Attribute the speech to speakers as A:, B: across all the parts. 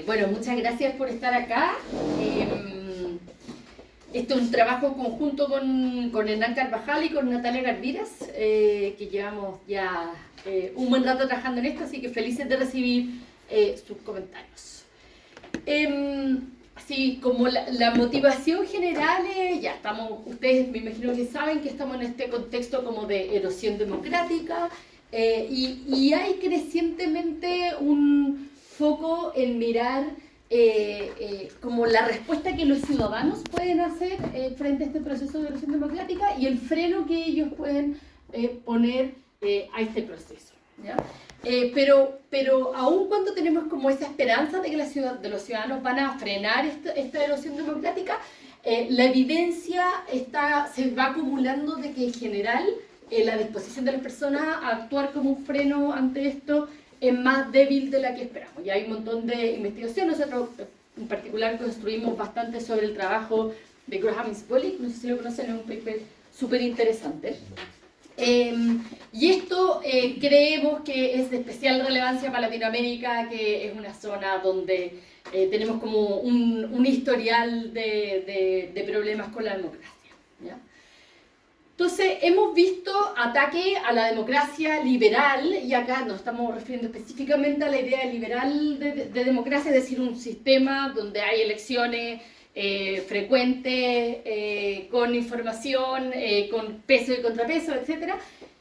A: Bueno, muchas gracias por estar acá. Esto es un trabajo conjunto con Hernán Carvajal y con Natalia Garviras, que llevamos ya un buen rato trabajando en esto, así que felices de recibir sus comentarios. Así como la motivación general ya estamos, ustedes me imagino que saben que estamos en este contexto como de erosión democrática, y hay crecientemente un foco en mirar como la respuesta que los ciudadanos pueden hacer frente a este proceso de erosión democrática y el freno que ellos pueden poner a este proceso, ¿ya? Pero aun cuando tenemos como esa esperanza de que los ciudadanos van a frenar esta erosión democrática, la evidencia se va acumulando de que en general la disposición de las personas a actuar como un freno ante esto es más débil de la que esperamos. Ya hay un montón de investigación. Nosotros en particular construimos bastante sobre el trabajo de Graham y Spolick, no sé si lo conocen, es un paper súper interesante. Y esto creemos que es de especial relevancia para Latinoamérica, que es una zona donde tenemos como un historial de problemas con la democracia, ¿ya? Entonces, hemos visto ataque a la democracia liberal, y acá nos estamos refiriendo específicamente a la idea liberal de democracia, es decir, un sistema donde hay elecciones frecuentes, con información, con peso y contrapeso, etc.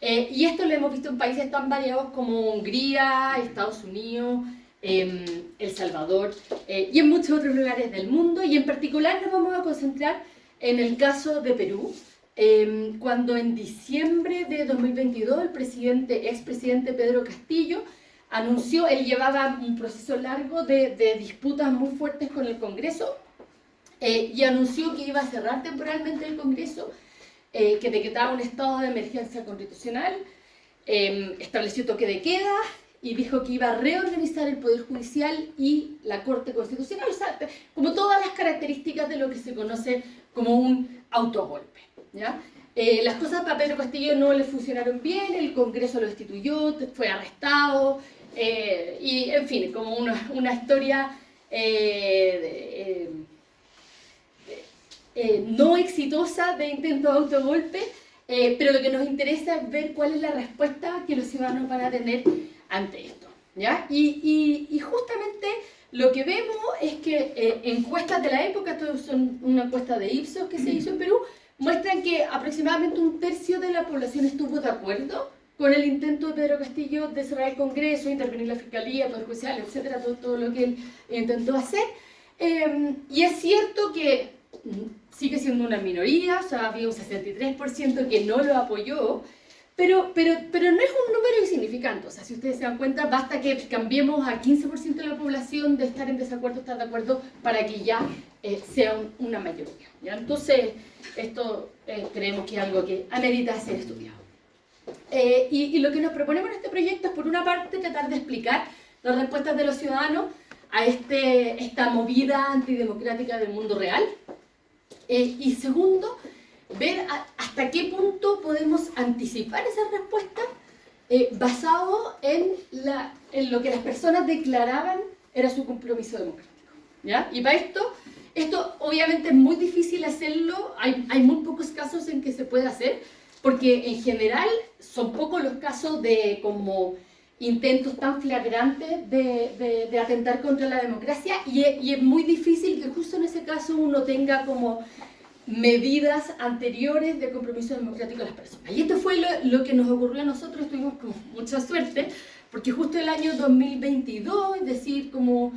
A: Y esto lo hemos visto en países tan variados como Hungría, Estados Unidos, El Salvador, y en muchos otros lugares del mundo, y en particular nos vamos a concentrar en el caso de Perú. Cuando en diciembre de 2022 el expresidente Pedro Castillo anunció, él llevaba un proceso largo de disputas muy fuertes con el Congreso, y anunció que iba a cerrar temporalmente el Congreso, que decretaba un estado de emergencia constitucional, estableció toque de queda y dijo que iba a reorganizar el Poder Judicial y la Corte Constitucional, o sea, como todas las características de lo que se conoce como un autogolpe, ¿ya? Las cosas para Pedro Castillo no le funcionaron bien, el Congreso lo destituyó, fue arrestado, y en fin, como una historia no exitosa de intento de autogolpe, pero lo que nos interesa es ver cuál es la respuesta que los ciudadanos van a tener ante esto, ¿ya? Y justamente lo que vemos es que encuestas de la época, esto son una encuesta de Ipsos que se hizo en Perú, muestran que aproximadamente un tercio de la población estuvo de acuerdo con el intento de Pedro Castillo de cerrar el Congreso, intervenir la Fiscalía, el Poder Judicial, etcétera, todo lo que él intentó hacer. Y es cierto que sigue siendo una minoría, o sea, había un 63% que no lo apoyó, pero no es un número insignificante. O sea, si ustedes se dan cuenta, basta que cambiemos a 15% de la población de estar en desacuerdo a estar de acuerdo para que ya sea una mayoría, ¿ya? Entonces, esto creemos que es algo que amerita ser estudiado. Y lo que nos proponemos en este proyecto es, por una parte, tratar de explicar las respuestas de los ciudadanos a esta movida antidemocrática del mundo real. Y segundo, ver hasta qué punto podemos anticipar esas respuestas basado en lo que las personas declaraban era su compromiso democrático, ¿ya? Y para esto obviamente es muy difícil hacerlo, hay muy pocos casos en que se puede hacer, porque en general son pocos los casos de como intentos tan flagrantes de atentar contra la democracia, y es muy difícil que justo en ese caso uno tenga como medidas anteriores de compromiso democrático de las personas. Y esto fue lo que nos ocurrió a nosotros. Tuvimos como mucha suerte, porque justo el año 2022, es decir, como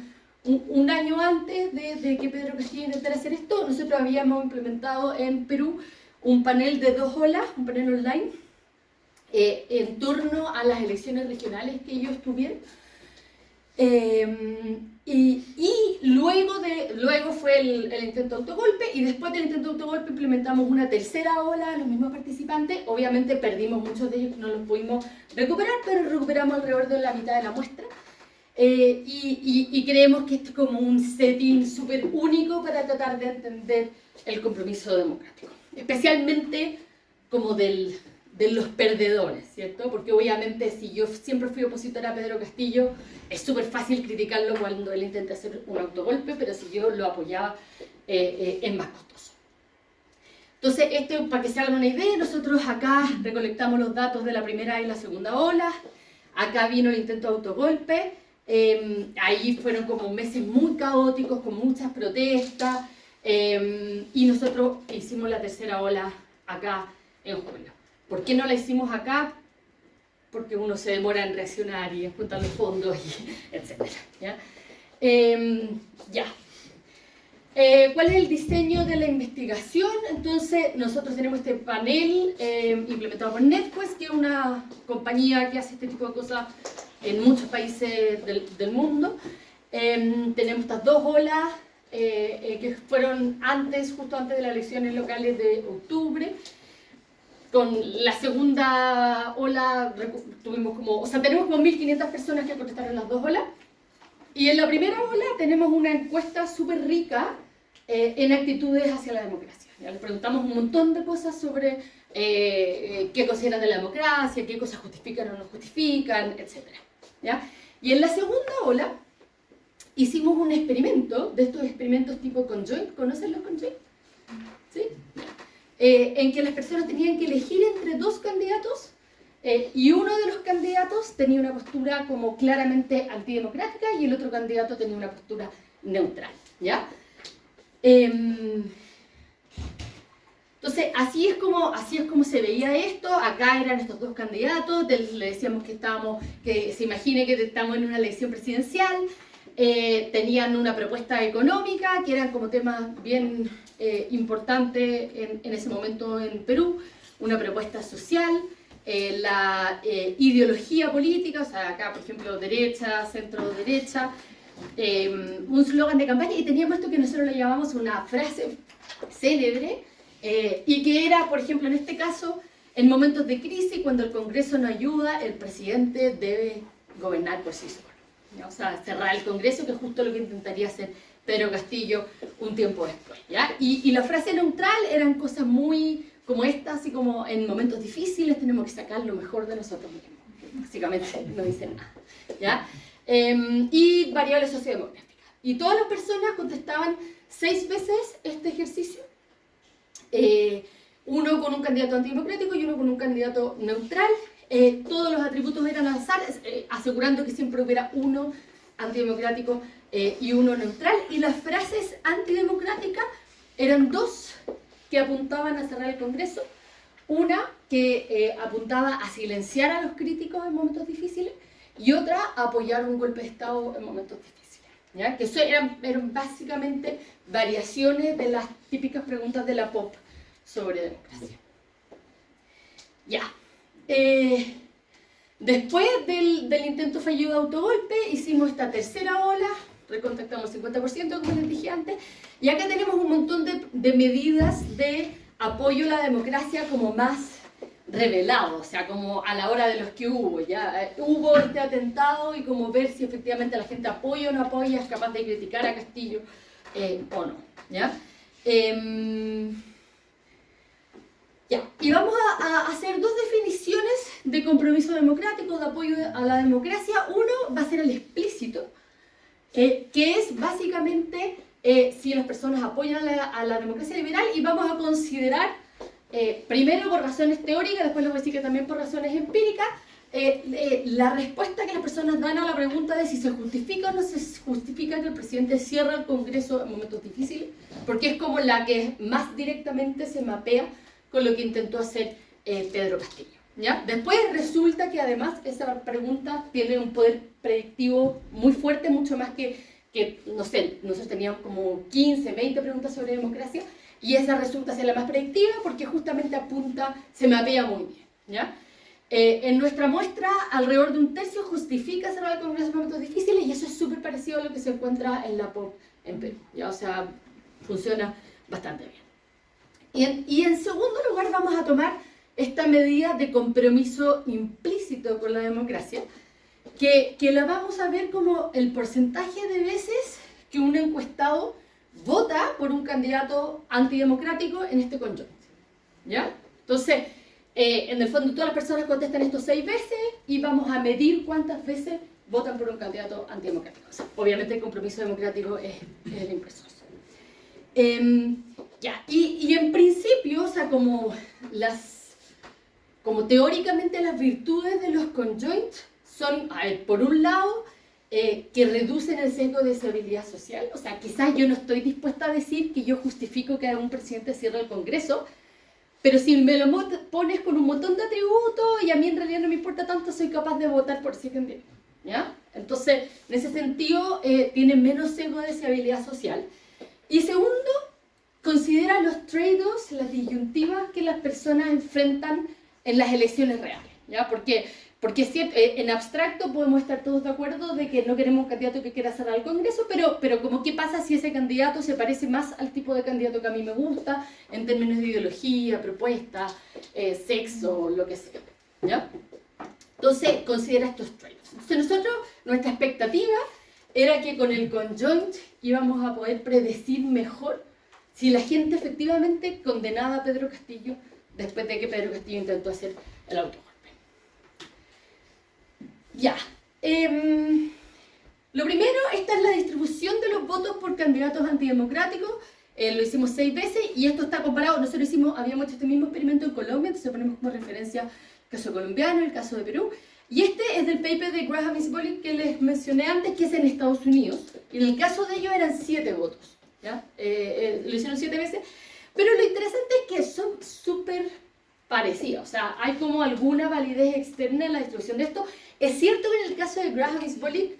A: un año antes de que Pedro Castillo intentara hacer esto, nosotros habíamos implementado en Perú un panel de 2 olas, un panel online, en torno a las elecciones regionales que ellos tuvieron. Y luego fue el intento de autogolpe, y después del intento de autogolpe implementamos una tercera ola, los mismos participantes. Obviamente perdimos muchos de ellos, no los pudimos recuperar, pero recuperamos alrededor de la mitad de la muestra. Y creemos que esto es como un setting súper único para tratar de entender el compromiso democrático, especialmente como del de los perdedores, ¿cierto? Porque obviamente si yo siempre fui opositora a Pedro Castillo, es súper fácil criticarlo cuando él intenta hacer un autogolpe, pero si yo lo apoyaba, es más costoso. Entonces, esto, para que se hagan una idea, nosotros acá recolectamos los datos de la primera y la segunda ola. Acá vino el intento de autogolpe. Ahí fueron como meses muy caóticos, con muchas protestas. Y nosotros hicimos la tercera ola acá en julio. ¿Por qué no la hicimos acá? Porque uno se demora en reaccionar y en juntar los fondos, y etc. ¿Ya? ¿Cuál es el diseño de la investigación? Entonces, nosotros tenemos este panel implementado por NetQuest, que es una compañía que hace este tipo de cosas en muchos países del mundo. Tenemos estas dos olas que fueron justo antes de las elecciones locales de octubre. Con la segunda ola tenemos como 1.500 personas que contestaron las dos olas. Y en la primera ola tenemos una encuesta súper rica en actitudes hacia la democracia. ¿Ya? Les preguntamos un montón de cosas sobre qué consideran de la democracia, qué cosas justifican o no justifican, etc. ¿Ya? Y en la segunda ola hicimos un experimento, de estos experimentos tipo conjoint. ¿Conocen los conjoint? ¿Sí? En que las personas tenían que elegir entre dos candidatos y uno de los candidatos tenía una postura como claramente antidemocrática y el otro candidato tenía una postura neutral, ¿ya? Entonces, así es como se veía esto. Acá eran estos dos candidatos, le decíamos que se imagine que estamos en una elección presidencial. Tenían una propuesta económica, que eran como temas bien importantes en ese momento en Perú, una propuesta social, la ideología política, o sea, acá por ejemplo derecha, centro-derecha, un slogan de campaña, y teníamos esto que nosotros le llamamos una frase célebre, y que era, por ejemplo, en este caso, en momentos de crisis, cuando el Congreso no ayuda, el presidente debe gobernar por sí solo. ¿Ya? O sea, cerrar el Congreso, que es justo lo que intentaría hacer Pedro Castillo un tiempo después, ¿ya? Y la frase neutral eran cosas muy como estas, así como en momentos difíciles tenemos que sacar lo mejor de nosotros mismos, que básicamente no dicen nada, ¿ya? Y variables sociodemográficas. Y todas las personas contestaban 6 veces este ejercicio, uno con un candidato antidemocrático y uno con un candidato neutral. Todos los atributos eran al azar, asegurando que siempre hubiera uno antidemocrático y uno neutral. Y las frases antidemocráticas eran dos que apuntaban a cerrar el Congreso, una que apuntaba a silenciar a los críticos en momentos difíciles y otra a apoyar un golpe de Estado en momentos difíciles, ¿ya? Que eso eran básicamente variaciones de las típicas preguntas de la POP sobre democracia. Ya. Después del intento fallido de autogolpe, hicimos esta tercera ola, recontactamos el 50%, como les dije antes, y acá tenemos un montón de medidas de apoyo a la democracia como más revelado, o sea, como a la hora de los que hubo, ya hubo este atentado y como ver si efectivamente la gente apoya o no apoya, es capaz de criticar a Castillo o no, ¿ya? Y vamos a hacer dos definiciones de compromiso democrático, de apoyo a la democracia. Uno va a ser el explícito, que es básicamente si las personas apoyan a la democracia liberal, y vamos a considerar, primero por razones teóricas, después les voy a decir que también por razones empíricas, la respuesta que las personas dan a la pregunta de si se justifica o no se justifica que el presidente cierre el Congreso en momentos difíciles, porque es como la que más directamente se mapea con lo que intentó hacer Pedro Castillo, ¿ya? Después resulta que además esa pregunta tiene un poder predictivo muy fuerte, mucho más que no sé, nosotros teníamos como 15, 20 preguntas sobre democracia, y esa resulta ser la más predictiva porque justamente apunta, se mapea muy bien, ¿ya? En nuestra muestra, alrededor de un tercio justifica cerrar el Congreso en momentos difíciles, y eso es súper parecido a lo que se encuentra en la POP en Perú, ¿ya? O sea, funciona bastante bien. Y en segundo lugar vamos a tomar esta medida de compromiso implícito con la democracia, que la vamos a ver como el porcentaje de veces que un encuestado vota por un candidato antidemocrático en este conjunto, ¿ya? Entonces, En el fondo todas las personas contestan esto 6 veces y vamos a medir cuántas veces votan por un candidato antidemocrático. O sea, obviamente el compromiso democrático es el impresor. Y en principio, o sea, como teóricamente las virtudes de los conjoints son, por un lado, que reducen el sesgo de deshabilidad social. O sea, quizás yo no estoy dispuesta a decir que yo justifico que un presidente cierre el Congreso, pero si me lo pones con un montón de atributos y a mí en realidad no me importa tanto, soy capaz de votar por ese candidato. ¿Ya? Entonces, en ese sentido, tiene menos sesgo de deshabilidad social. Y segundo, considera los trade-offs, las disyuntivas que las personas enfrentan en las elecciones reales. ¿Ya? Porque en abstracto podemos estar todos de acuerdo de que no queremos un candidato que quiera cerrar el Congreso, pero como qué pasa si ese candidato se parece más al tipo de candidato que a mí me gusta, en términos de ideología, propuesta, sexo, lo que sea. ¿Ya? Entonces, considera estos trade-offs. Entonces nosotros, nuestra expectativa era que con el conjoint íbamos a poder predecir mejor si la gente efectivamente condenaba a Pedro Castillo después de que Pedro Castillo intentó hacer el autogolpe. Ya. Lo primero, esta es la distribución de los votos por candidatos antidemocráticos. Lo hicimos 6 veces y esto está comparado. Nosotros habíamos hecho este mismo experimento en Colombia, entonces ponemos como referencia el caso colombiano, el caso de Perú. Y este es del paper de Graham y Smolik que les mencioné antes, que es en Estados Unidos. Y en el caso de ellos eran 7 votos. ¿Ya? Lo hicieron 7 veces. Pero lo interesante es que son súper parecidos. O sea, hay como alguna validez externa en la distribución de esto. Es cierto que en el caso de Graham y Smolik,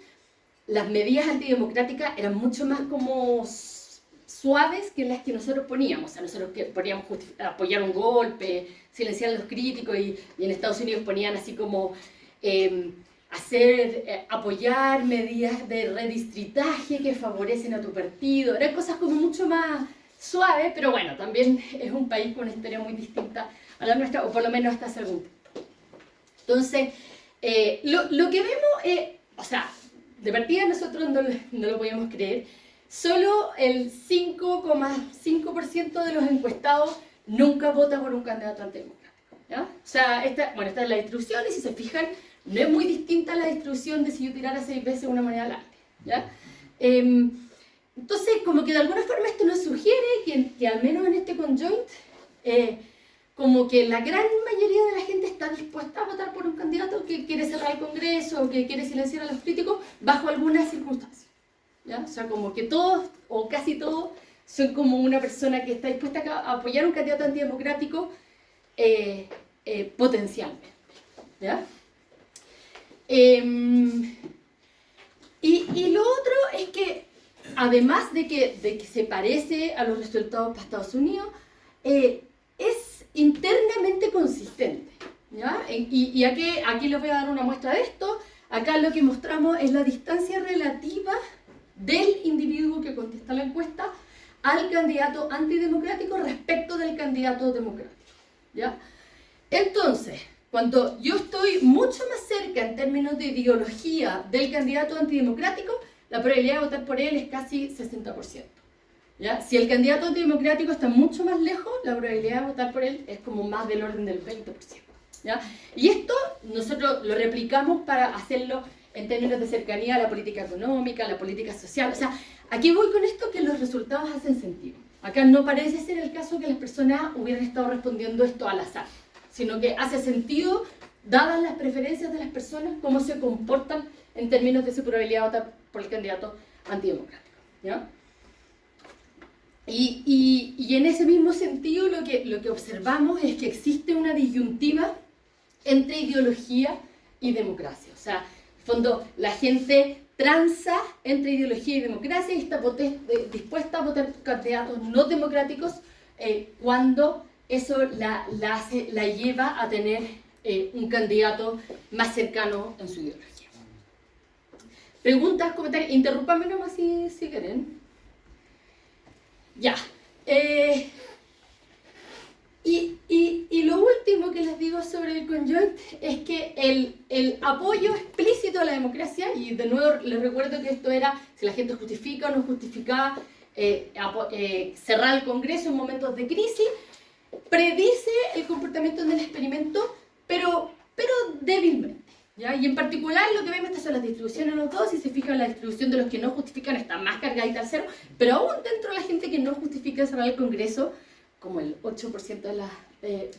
A: las medidas antidemocráticas eran mucho más como suaves que las que nosotros poníamos. O sea, nosotros poníamos apoyar un golpe, silenciar a los críticos, y en Estados Unidos ponían así como apoyar medidas de redistritaje que favorecen a tu partido. Eran cosas como mucho más suaves, pero bueno, también es un país con una historia muy distinta a la nuestra, o por lo menos hasta hace algún tiempo. Entonces, lo que vemos, o sea, de partida nosotros no lo podíamos creer, solo el 5,5% de los encuestados nunca vota por un candidato antidemocrático. ¿Ya? O sea, esta es la distribución, y si se fijan, no es muy distinta a la distribución de si yo tirara 6 veces de una manera al aire. ¿Ya? Entonces, como que de alguna forma esto nos sugiere que al menos en este conjoint, como que la gran mayoría de la gente está dispuesta a votar por un candidato que quiere cerrar el Congreso o que quiere silenciar a los críticos bajo algunas circunstancias. ¿Ya? O sea, como que todos, o casi todos, son como una persona que está dispuesta a apoyar un candidato antidemocrático potencialmente. ¿Ya? Y lo otro es que, además de que se parece a los resultados para Estados Unidos, es internamente consistente. ¿Ya? Y aquí les voy a dar una muestra de esto. Acá lo que mostramos es la distancia relativa del individuo que contesta la encuesta al candidato antidemocrático respecto del candidato democrático. ¿Ya? Entonces, cuando yo estoy mucho más cerca en términos de ideología del candidato antidemocrático, la probabilidad de votar por él es casi 60%. ¿Ya? Si el candidato antidemocrático está mucho más lejos, la probabilidad de votar por él es como más del orden del 20%. ¿Ya? Y esto nosotros lo replicamos para hacerlo en términos de cercanía a la política económica, a la política social. O sea, aquí voy con esto, que los resultados hacen sentido. Acá no parece ser el caso que las personas hubieran estado respondiendo esto al azar, sino que hace sentido, dadas las preferencias de las personas, cómo se comportan en términos de su probabilidad de votar por el candidato antidemocrático. ¿Ya? Y en ese mismo sentido lo que observamos es que existe una disyuntiva entre ideología y democracia. O sea, en el fondo, la gente transa entre ideología y democracia y está dispuesta a votar por candidatos no democráticos cuando eso la lleva a tener un candidato más cercano en su ideología. Preguntas, comentarios, interrúpanme nomás si quieren. Ya. Y lo último que les digo sobre el conjoint es que el apoyo explícito a la democracia, y de nuevo les recuerdo que esto era si la gente justifica o no justificaba cerrar el Congreso en momentos de crisis, predice el comportamiento en el experimento, pero débilmente. ¿Ya? Y en particular lo que vemos, estas son las distribuciones de los dos. Si se fijan, la distribución de los que no justifican está más cargadita al cero, pero aún dentro de la gente que no justifica cerrar el Congreso, como el 8%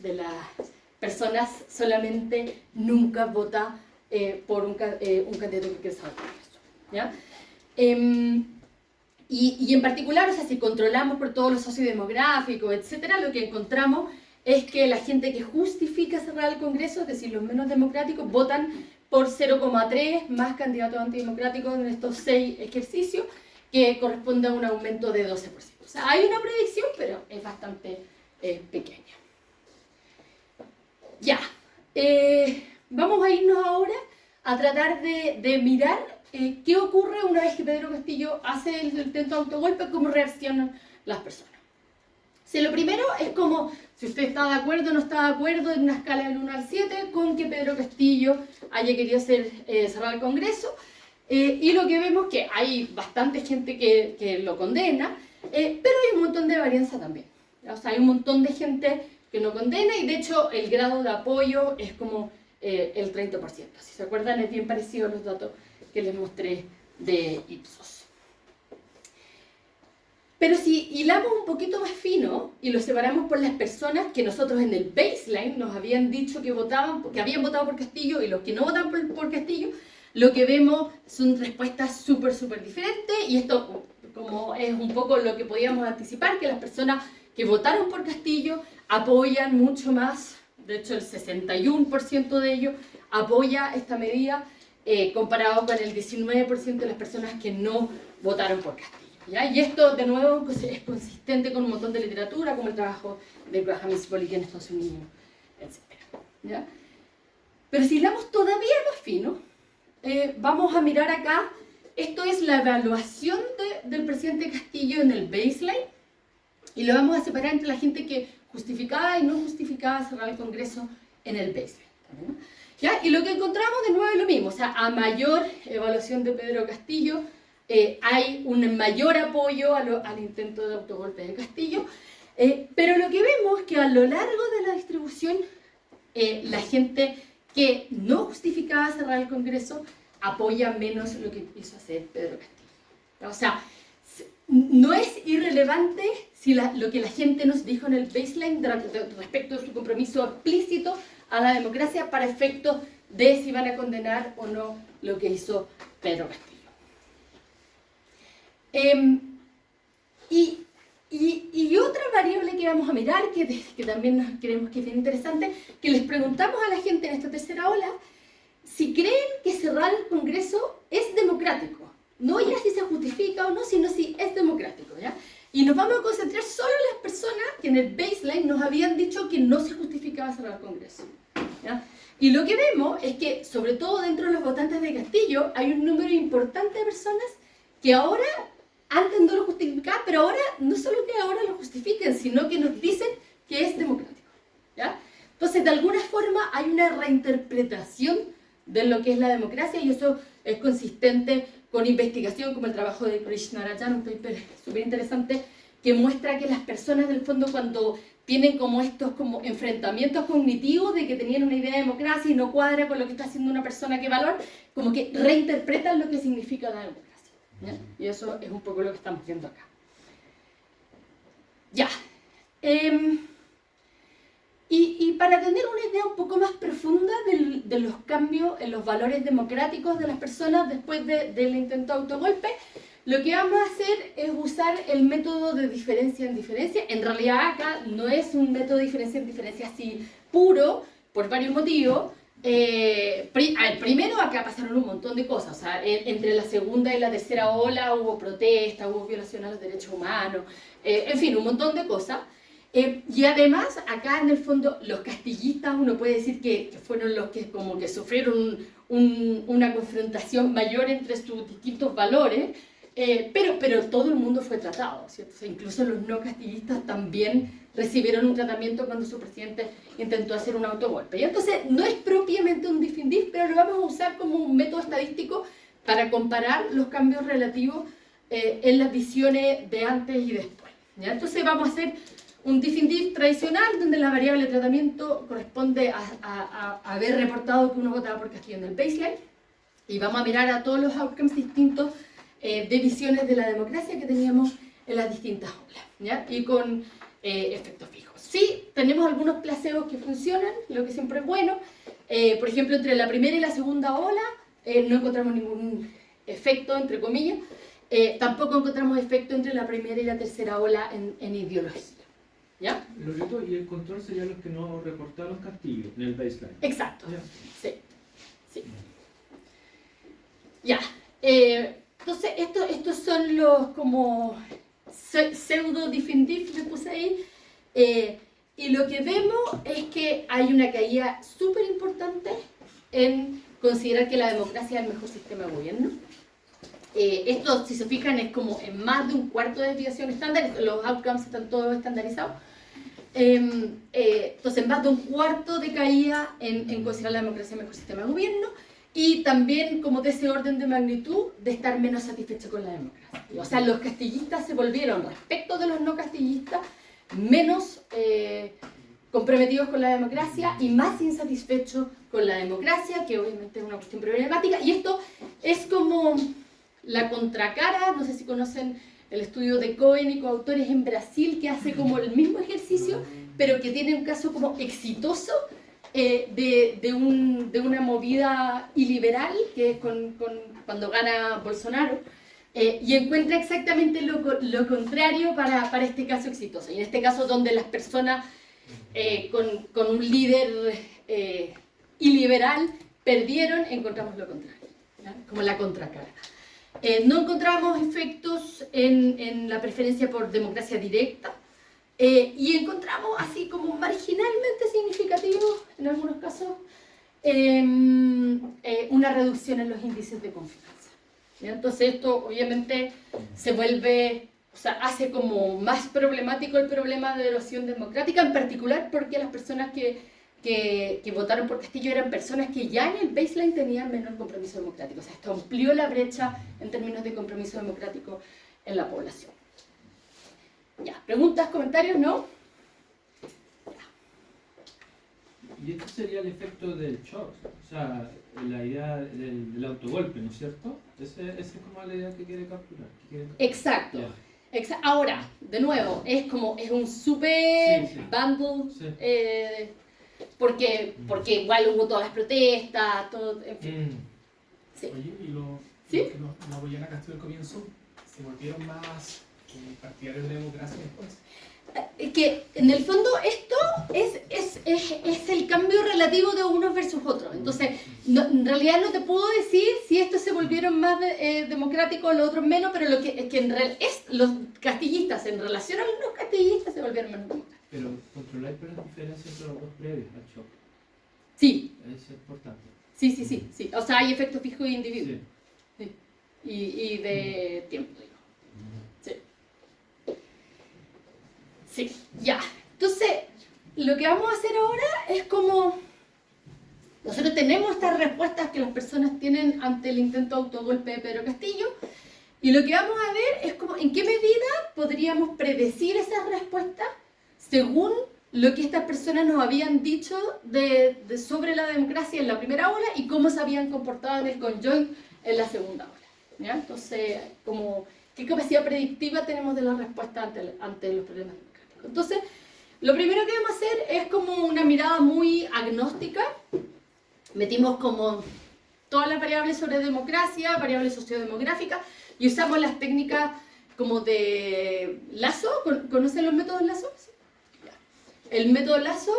A: de las personas solamente nunca vota por un candidato que quiere cerrar el Congreso. ¿Ya? Y en particular, o sea, si controlamos por todos los sociodemográficos, etcétera, lo que encontramos es que la gente que justifica cerrar el Congreso, es decir, los menos democráticos, votan por 0,3 más candidatos antidemocráticos en estos 6 ejercicios, que corresponde a un aumento de 12%. O sea, hay una predicción, pero es bastante pequeña. Ya, vamos a irnos ahora a tratar de mirar qué ocurre una vez que Pedro Castillo hace el intento de autogolpe, cómo reaccionan las personas. Si lo primero es como, si usted está de acuerdo o no está de acuerdo en una escala del 1 al 7 con que Pedro Castillo haya querido cerrar el Congreso, y lo que vemos es que hay bastante gente que lo condena, pero hay un montón de varianza también. O sea, hay un montón de gente que no condena y de hecho el grado de apoyo es como el 30%. Si se acuerdan, es bien parecido a los datos que les mostré de Ipsos. Pero si hilamos un poquito más fino y lo separamos por las personas que nosotros en el baseline nos habían dicho que habían votado por Castillo y los que no votan por Castillo, lo que vemos son respuestas súper diferentes, y esto como es un poco lo que podíamos anticipar, que las personas que votaron por Castillo apoyan mucho más, de hecho el 61% de ellos apoya esta medida, comparado con el 19% de las personas que no votaron por Castillo. ¿Ya? Y esto, de nuevo, pues, es consistente con un montón de literatura, como el trabajo de Graham y Spolsky en Estados Unidos, etc. ¿Ya? Pero si hilamos todavía más fino, vamos a mirar acá, esto es la evaluación del presidente Castillo en el baseline, y lo vamos a separar entre la gente que justificaba y no justificaba cerrar el Congreso en el baseline. ¿Ya? Y lo que encontramos de nuevo es lo mismo, o sea, a mayor evaluación de Pedro Castillo, hay un mayor apoyo al intento de autogolpe de Castillo, pero lo que vemos es que a lo largo de la distribución, la gente que no justificaba cerrar el Congreso apoya menos lo que quiso hacer Pedro Castillo. O sea, no es irrelevante si lo que la gente nos dijo en el baseline respecto de su compromiso explícito a la democracia para efectos de si van a condenar o no lo que hizo Pedro Castillo. Y otra variable que vamos a mirar, que también creemos que es bien interesante, que les preguntamos a la gente en esta tercera ola, si creen que cerrar el Congreso es democrático. No ya si se justifica o no, sino si es democrático, ¿ya? Y nos vamos a concentrar solo en las personas que en el baseline nos habían dicho que no se justificaba cerrar el Congreso, ¿ya? Y lo que vemos es que, sobre todo dentro de los votantes de Castillo, hay un número importante de personas que ahora antes no lo justificaban, pero ahora no solo que ahora lo justifiquen, sino que nos dicen que es democrático, ¿ya? Entonces, de alguna forma hay una reinterpretación de lo que es la democracia, y eso es consistente con investigación como el trabajo de Krishnarajan, un paper súper interesante que muestra que las personas del fondo, cuando tienen como estos como enfrentamientos cognitivos de que tenían una idea de democracia y no cuadra con lo que está haciendo una persona que valora, como que reinterpretan lo que significa la democracia, ¿ya? Y eso es un poco lo que estamos viendo acá. Ya. Y para tener una idea un poco más profunda de los cambios en los valores democráticos de las personas después del intento de autogolpe, lo que vamos a hacer es usar el método de diferencia en diferencia. En realidad acá no es un método de diferencia en diferencia así puro, por varios motivos. Primero, acá pasaron un montón de cosas. O sea, entre la segunda y la tercera ola hubo protestas, hubo violación a los derechos humanos, en fin, un montón de cosas. Y además, acá en el fondo, los castillistas, uno puede decir que fueron los que como que sufrieron una confrontación mayor entre sus distintos valores, pero todo el mundo fue tratado, ¿cierto? O sea, incluso los no castillistas también recibieron un tratamiento cuando su presidente intentó hacer un autogolpe. Y entonces, no es propiamente un diff, pero lo vamos a usar como un método estadístico para comparar los cambios relativos en las visiones de antes y después, ¿ya? Entonces, vamos a hacer un diff in diff tradicional, donde la variable de tratamiento corresponde a haber reportado que uno votaba por Castillo en el baseline, y vamos a mirar a todos los outcomes distintos de visiones de la democracia que teníamos en las distintas olas, ¿ya? Y con efectos fijos. Sí, tenemos algunos placebos que funcionan, lo que siempre es bueno. Por ejemplo, entre la primera y la segunda ola no encontramos ningún efecto, entre comillas. Tampoco encontramos efecto entre la primera y la tercera ola en ideología. ¿Ya?
B: Loreto, y el control serían los que no reportaron Castillo en el baseline.
A: Exacto.
B: Ya.
A: Sí. Sí. Ya. Entonces, estos son los como pseudo diff in diff, le puse ahí. Y lo que vemos es que hay una caída súper importante en considerar que la democracia es el mejor sistema de gobierno. Esto, si se fijan, es como en más de un cuarto de desviación estándar, los outcomes están todos estandarizados. Entonces, más de un cuarto de caída en considerar la democracia el mejor sistema de gobierno, y también como de ese orden de magnitud de estar menos satisfecho con la democracia. O sea, los castillistas se volvieron, respecto de los no castillistas, menos comprometidos con la democracia y más insatisfechos con la democracia, que obviamente es una cuestión problemática. Y esto es como la contracara, no sé si conocen el estudio de Cohen y coautores en Brasil, que hace como el mismo ejercicio, pero que tiene un caso como exitoso de una movida iliberal, que es cuando gana Bolsonaro, y encuentra exactamente lo contrario para este caso exitoso. Y en este caso donde las personas con un líder iliberal perdieron, encontramos lo contrario, ¿ya? Como la contracara. No encontramos efectos en la preferencia por democracia directa, y encontramos así como marginalmente significativo, en algunos casos, una reducción en los índices de confianza, ¿ya? Entonces esto obviamente se vuelve, o sea, hace como más problemático el problema de erosión democrática, en particular porque las personas que votaron por Castillo eran personas que ya en el baseline tenían menor compromiso democrático. O sea, esto amplió la brecha en términos de compromiso democrático en la población. Ya, ¿preguntas, comentarios? ¿No?
B: Y este sería el efecto del shock, o sea, la idea del autogolpe, ¿no es cierto? Esa es como la idea que quiere capturar.
A: Exacto.
B: Yeah.
A: Ahora, de nuevo, es un súper bundle,
B: Sí.
A: porque igual hubo todas las protestas, todo, en fin. Sí.
C: Oye, y
A: ¿Sí?
C: los que no apoyan a Castillo al comienzo, ¿se volvieron más partidarios de democracia después?
A: Que en el fondo esto es el cambio relativo de unos versus otros. Entonces, en realidad no te puedo decir si estos se volvieron más democráticos o los otros menos, pero lo que es que los castillistas en relación a los no castillistas se volvieron menos democráticos.
B: Pero controlar las diferencias entre los dos previos al shock.
A: Sí.
B: Es importante.
A: Sí. O sea, hay efectos fijos de individuos.
B: Sí.
A: Sí. Y de tiempo, digo. Sí, ya. Entonces, lo que vamos a hacer ahora es como... Nosotros tenemos estas respuestas que las personas tienen ante el intento de autogolpe de Pedro Castillo, y lo que vamos a ver es como en qué medida podríamos predecir esas respuestas según lo que estas personas nos habían dicho sobre la democracia en la primera ola y cómo se habían comportado en el conjoint en la segunda ola, ¿ya? Entonces, como, ¿qué capacidad predictiva tenemos de la respuesta ante los problemas democráticos? Entonces, lo primero que vamos a hacer es como una mirada muy agnóstica. Metimos como todas las variables sobre democracia, variables sociodemográficas, y usamos las técnicas como de Lazo. ¿Conocen los métodos Lazo? Sí. El método Lazo,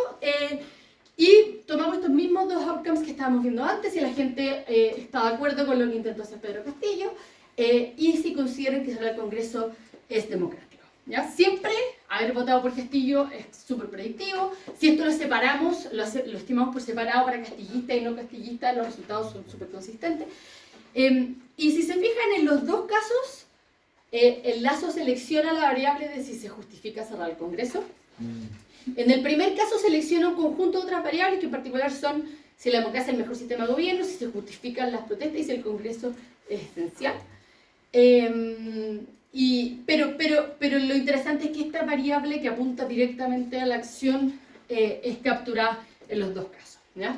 A: y tomamos estos mismos dos outcomes que estábamos viendo antes, si la gente está de acuerdo con lo que intentó hacer Pedro Castillo, y si consideran que el Congreso es democrático. ¿Ya? Siempre haber votado por Castillo es súper predictivo. Si esto lo separamos, lo estimamos por separado para castillistas y no castillistas, los resultados son súper consistentes. Y si se fijan en los dos casos, el Lazo selecciona la variable de si se justifica cerrar el Congreso. En el primer caso selecciona un conjunto de otras variables que en particular son si la democracia es el mejor sistema de gobierno, si se justifican las protestas y si el Congreso es esencial. pero lo interesante es que esta variable que apunta directamente a la acción es capturada en los dos casos, ¿ya?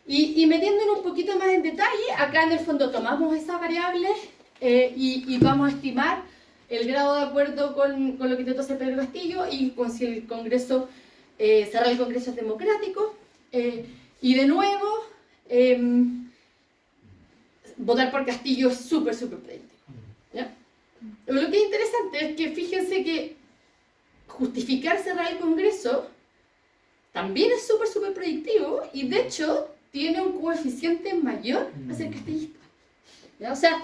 A: Y metiéndonos un poquito más en detalle, acá en el fondo tomamos esa variable y vamos a estimar el grado de acuerdo con lo que intentó hacer Pedro Castillo y con si el Congreso, cerrar el Congreso es democrático. Y de nuevo, votar por Castillo es súper predictivo, ¿ya? Pero lo que es interesante es que fíjense que justificar cerrar el Congreso también es súper predictivo y de hecho tiene un coeficiente mayor a ser castillista, ¿ya? O sea,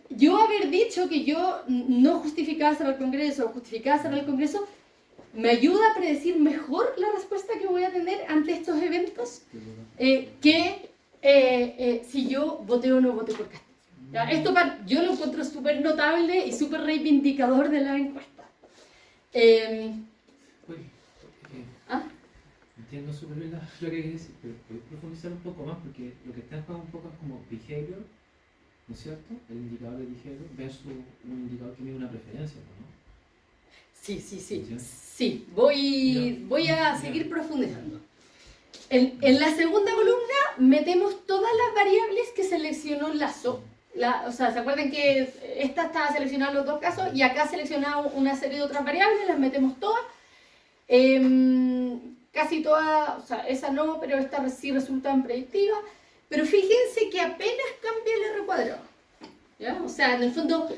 A: yo haber dicho que yo no justificaba cerrar el Congreso o justificaba cerrar el Congreso me ayuda a predecir mejor la respuesta que voy a tener ante estos eventos que si yo voté o no voté por Castillo. ¿Ya? Esto yo lo encuentro súper notable y súper reivindicador de la encuesta.
B: Entiendo súper bien lo que quieres decir, pero puedes profundizar un poco más porque lo que está jugando un poco es como behavior, ¿no es cierto? El indicador de behavior versus un indicador que mide una preferencia, ¿no? Sí, voy a seguir profundizando. En la segunda columna metemos todas las variables que seleccionó Lasso. O sea, ¿se acuerdan que esta estaba seleccionada en los dos casos y acá seleccionado una serie de otras variables? Las metemos todas. Casi todas, o sea, esa no, pero estas sí resultan predictivas. Pero fíjense que apenas cambia el R cuadrado, ¿ya? O sea, en el fondo,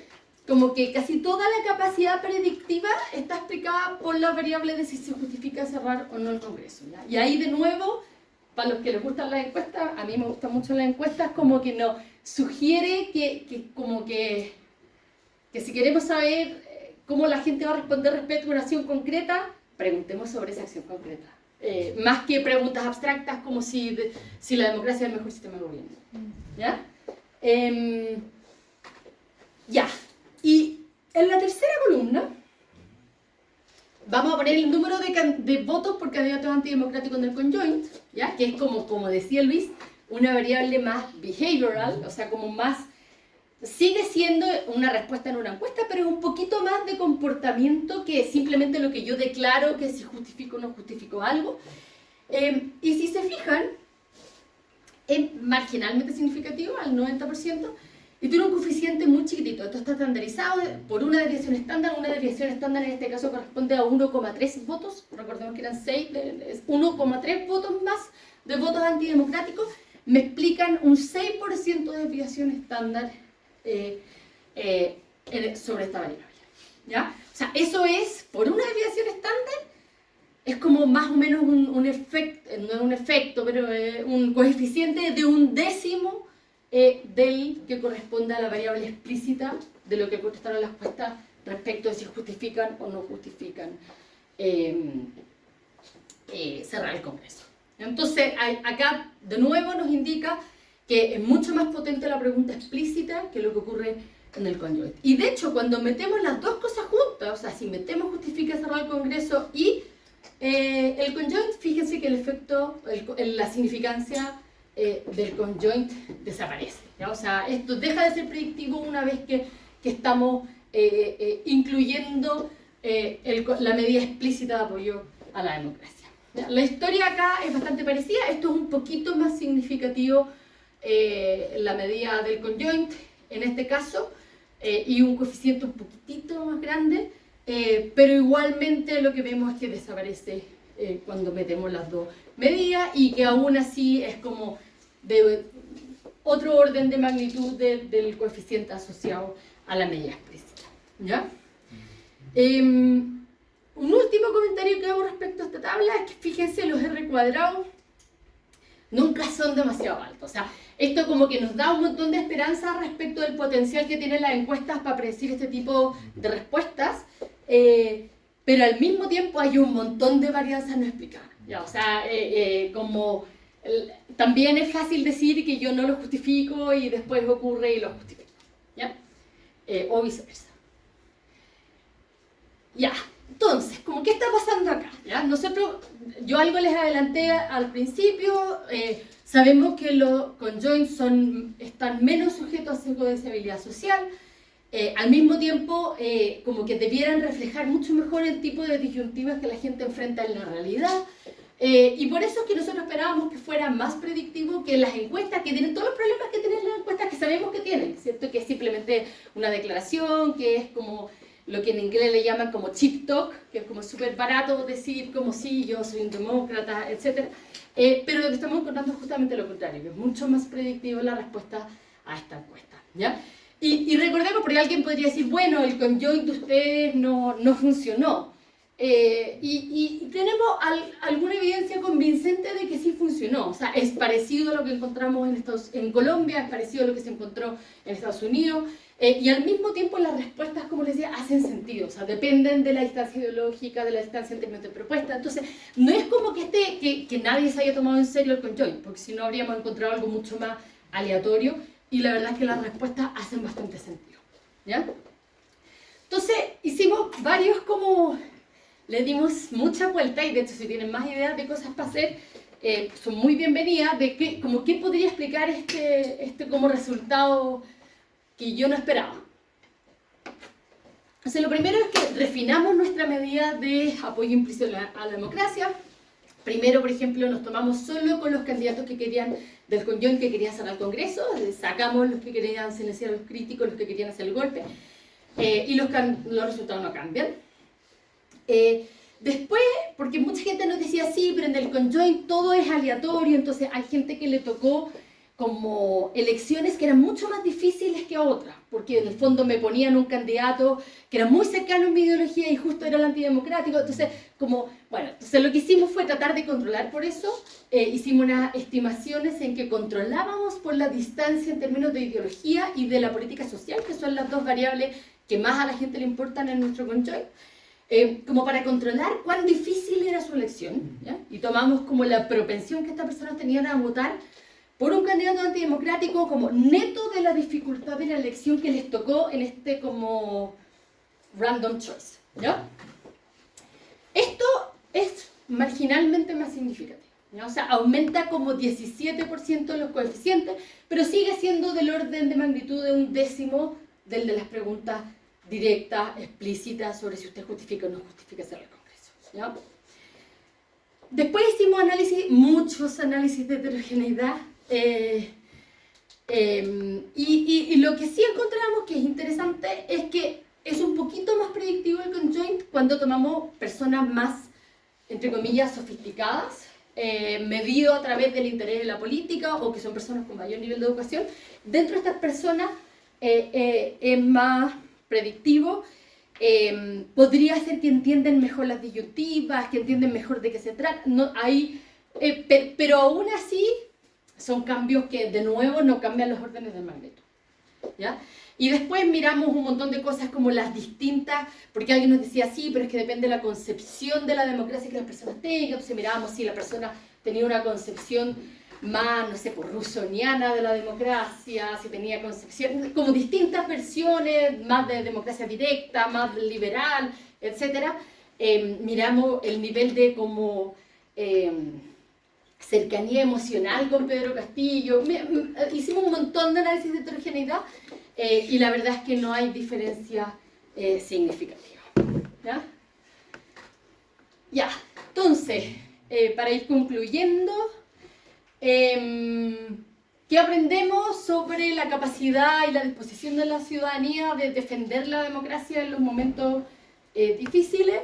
B: como que casi toda la capacidad predictiva está explicada por la variable de si se justifica cerrar o no el Congreso, ¿ya? Y ahí de nuevo, para los que les gustan las encuestas, a mí me gustan mucho las encuestas, como que nos sugiere que si queremos saber cómo la gente va a responder respecto a una acción concreta, preguntemos sobre esa acción concreta. Más que preguntas abstractas como si la democracia es el mejor sistema de gobierno. ¿Ya? Ya. Y en la tercera columna vamos a poner el número de votos por candidato antidemocrático en el conjoint, ¿ya? Que es como decía Luis, una variable más behavioral, o sea, como más... Sigue siendo una respuesta en una encuesta, pero es un poquito más de comportamiento que simplemente lo que yo declaro que si justifico o no justifico algo. Y si se fijan, es marginalmente significativo, al 90%, y tiene un coeficiente muy chiquitito. Esto está estandarizado por una desviación estándar. Una desviación estándar en este caso corresponde a 1,3 votos. Recordemos que eran 6, 1,3 votos más de votos antidemocráticos. Me explican un 6% de desviación estándar sobre esta variable, ¿ya? O sea, eso es, por una desviación estándar, es como más o menos un efecto, no es un efecto, pero un coeficiente de 1/10 del que corresponde a la variable explícita de lo que contestaron las encuestas respecto de si justifican o no justifican cerrar el Congreso. Entonces, acá de nuevo nos indica que es mucho más potente la pregunta explícita que lo que ocurre en el conjoint. Y de hecho, cuando metemos las dos cosas juntas, o sea, si metemos justifica cerrar el Congreso y el conjoint, fíjense que el efecto, la significancia del conjoint desaparece, ¿ya? O sea, esto deja de ser predictivo una vez que estamos incluyendo la medida explícita de apoyo a la democracia, ¿ya? La historia acá es bastante parecida, esto es un poquito más significativo la medida del conjoint en este caso y un coeficiente un poquitito más grande, pero igualmente lo que vemos es que desaparece cuando metemos las dos medidas y que aún así es como de otro orden de magnitud del coeficiente asociado a la medida explícita, ¿ya? Un último comentario que hago respecto a esta tabla es que fíjense, los R cuadrados nunca son demasiado altos. O sea, esto como que nos da un montón de esperanza respecto del potencial que tienen las encuestas para predecir este tipo de respuestas, pero al mismo tiempo hay un montón de varianzas no explicadas, ¿ya? O sea, también es fácil decir que yo no lo justifico y después ocurre y lo justifico, ¿ya? O viceversa. Ya, entonces, ¿qué está pasando acá? ¿Ya? Nosotros, yo algo les adelanté al principio, sabemos que los conjoints están menos sujetos a sesgo de deseabilidad social, al mismo tiempo como que debieran reflejar mucho mejor el tipo de disyuntivas que la gente enfrenta en la realidad. Y por eso es que nosotros esperábamos que fuera más predictivo que las encuestas, que tienen todos los problemas que tienen las encuestas, que sabemos que tienen, ¿cierto? Que es simplemente una declaración, que es como lo que en inglés le llaman como cheap talk, que es como súper barato decir como sí, yo soy un demócrata, etc. Pero lo que estamos encontrando es justamente lo contrario, que es mucho más predictivo la respuesta a esta encuesta, ¿ya? Y recordemos, porque alguien podría decir, bueno, el conjoint de ustedes no funcionó. Y tenemos alguna evidencia convincente de que sí funcionó. O sea, es parecido a lo que encontramos en Colombia, es parecido a lo que se encontró en Estados Unidos. Y al mismo tiempo las respuestas, como les decía, hacen sentido. O sea, dependen de la distancia ideológica, de la distancia en términos de propuesta. Entonces, no es como que nadie se haya tomado en serio el conjoint, porque si no habríamos encontrado algo mucho más aleatorio. Y la verdad es que las respuestas hacen bastante sentido, ¿ya? Entonces, hicimos varios como... Le dimos mucha vuelta y de hecho si tienen más ideas de cosas para hacer, son muy bienvenidas de qué podría explicar este como resultado que yo no esperaba. Entonces, lo primero es que refinamos nuestra medida de apoyo implícito a la democracia. Primero, por ejemplo, nos tomamos solo con los candidatos que querían, del conjoint que querían hacer al Congreso, sacamos los que querían silenciar a los críticos, los que querían hacer el golpe, y los resultados no cambian. Después, porque mucha gente nos decía, sí, pero en el conjoint todo es aleatorio, entonces hay gente que le tocó como elecciones que eran mucho más difíciles que otras, porque en el fondo me ponían un candidato que era muy cercano a mi ideología y justo era el antidemocrático, entonces entonces lo que hicimos fue tratar de controlar por eso, hicimos unas estimaciones en que controlábamos por la distancia en términos de ideología y de la política social, que son las dos variables que más a la gente le importan en nuestro conjoint, como para controlar cuán difícil era su elección, ¿ya? Y tomamos como la propensión que estas personas tenían a votar por un candidato antidemocrático como neto de la dificultad de la elección que les tocó en este como random choice, ¿ya? Esto es marginalmente más significativo, ¿ya? O sea, aumenta como 17% los coeficientes, pero sigue siendo del orden de magnitud de un décimo del de las preguntas directas, explícitas, sobre si usted justifica o no justifica hacer el Congreso, ¿ya? Después hicimos muchos análisis de heterogeneidad, y lo que sí encontramos que es interesante es que es un poquito más predictivo el conjoint cuando tomamos personas más, entre comillas, sofisticadas, medido a través del interés en la política o que son personas con mayor nivel de educación. Dentro de estas personas es más predictivo. Podría ser que entienden mejor las disyuntivas, que entienden mejor de qué se trata, pero aún así son cambios que de nuevo no cambian los órdenes de magnitud, ¿ya? Y después miramos un montón de cosas como las distintas, porque alguien nos decía, sí, pero es que depende de la concepción de la democracia que las personas tengan. Entonces mirábamos si la persona tenía una concepción más, no sé, rusoniana de la democracia, si tenía concepción, como distintas versiones, más de democracia directa, más liberal, etc. Miramos el nivel de como cercanía emocional con Pedro Castillo. Hicimos un montón de análisis de heterogeneidad y la verdad es que no hay diferencia significativa. ¿Ya? Entonces, para ir concluyendo, ¿qué aprendemos sobre la capacidad y la disposición de la ciudadanía de defender la democracia en los momentos difíciles?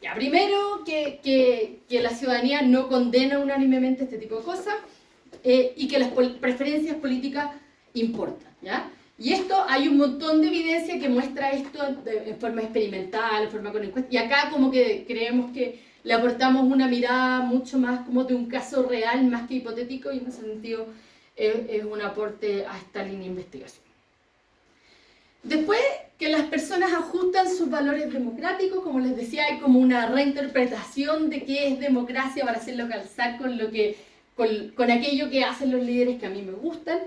B: Ya, primero, que la ciudadanía no condena unánimemente este tipo de cosas y que las preferencias políticas importan, ¿ya? Y esto, hay un montón de evidencia que muestra esto en forma experimental, en forma con encuestas, y acá como que creemos que le aportamos una mirada mucho más como de un caso real, más que hipotético, y en ese sentido es un aporte a esta línea de investigación. Después, que las personas ajustan sus valores democráticos, como les decía, hay como una reinterpretación de qué es democracia para hacerlo calzar con aquello que hacen los líderes que a mí me gustan,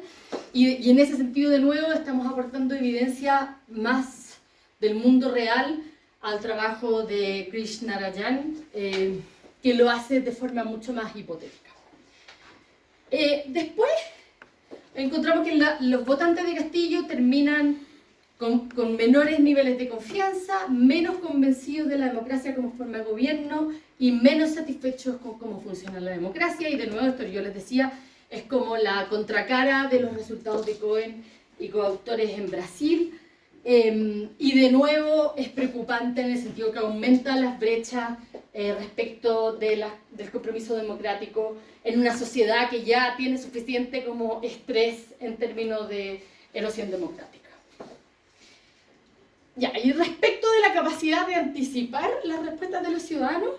B: y en ese sentido, de nuevo, estamos aportando evidencia más del mundo real al trabajo de Krishnarayan, que lo hace de forma mucho más hipotética. Después, encontramos que los votantes de Castillo terminan con menores niveles de confianza, menos convencidos de la democracia como forma de gobierno y menos satisfechos con cómo funciona la democracia. Y de nuevo, esto yo les decía, es como la contracara de los resultados de Cohen y coautores en Brasil. Y de nuevo es preocupante en el sentido que aumenta las brechas respecto del compromiso democrático en una sociedad que ya tiene suficiente como estrés en términos de erosión democrática. Ya, y respecto de la capacidad de anticipar las respuestas de los ciudadanos,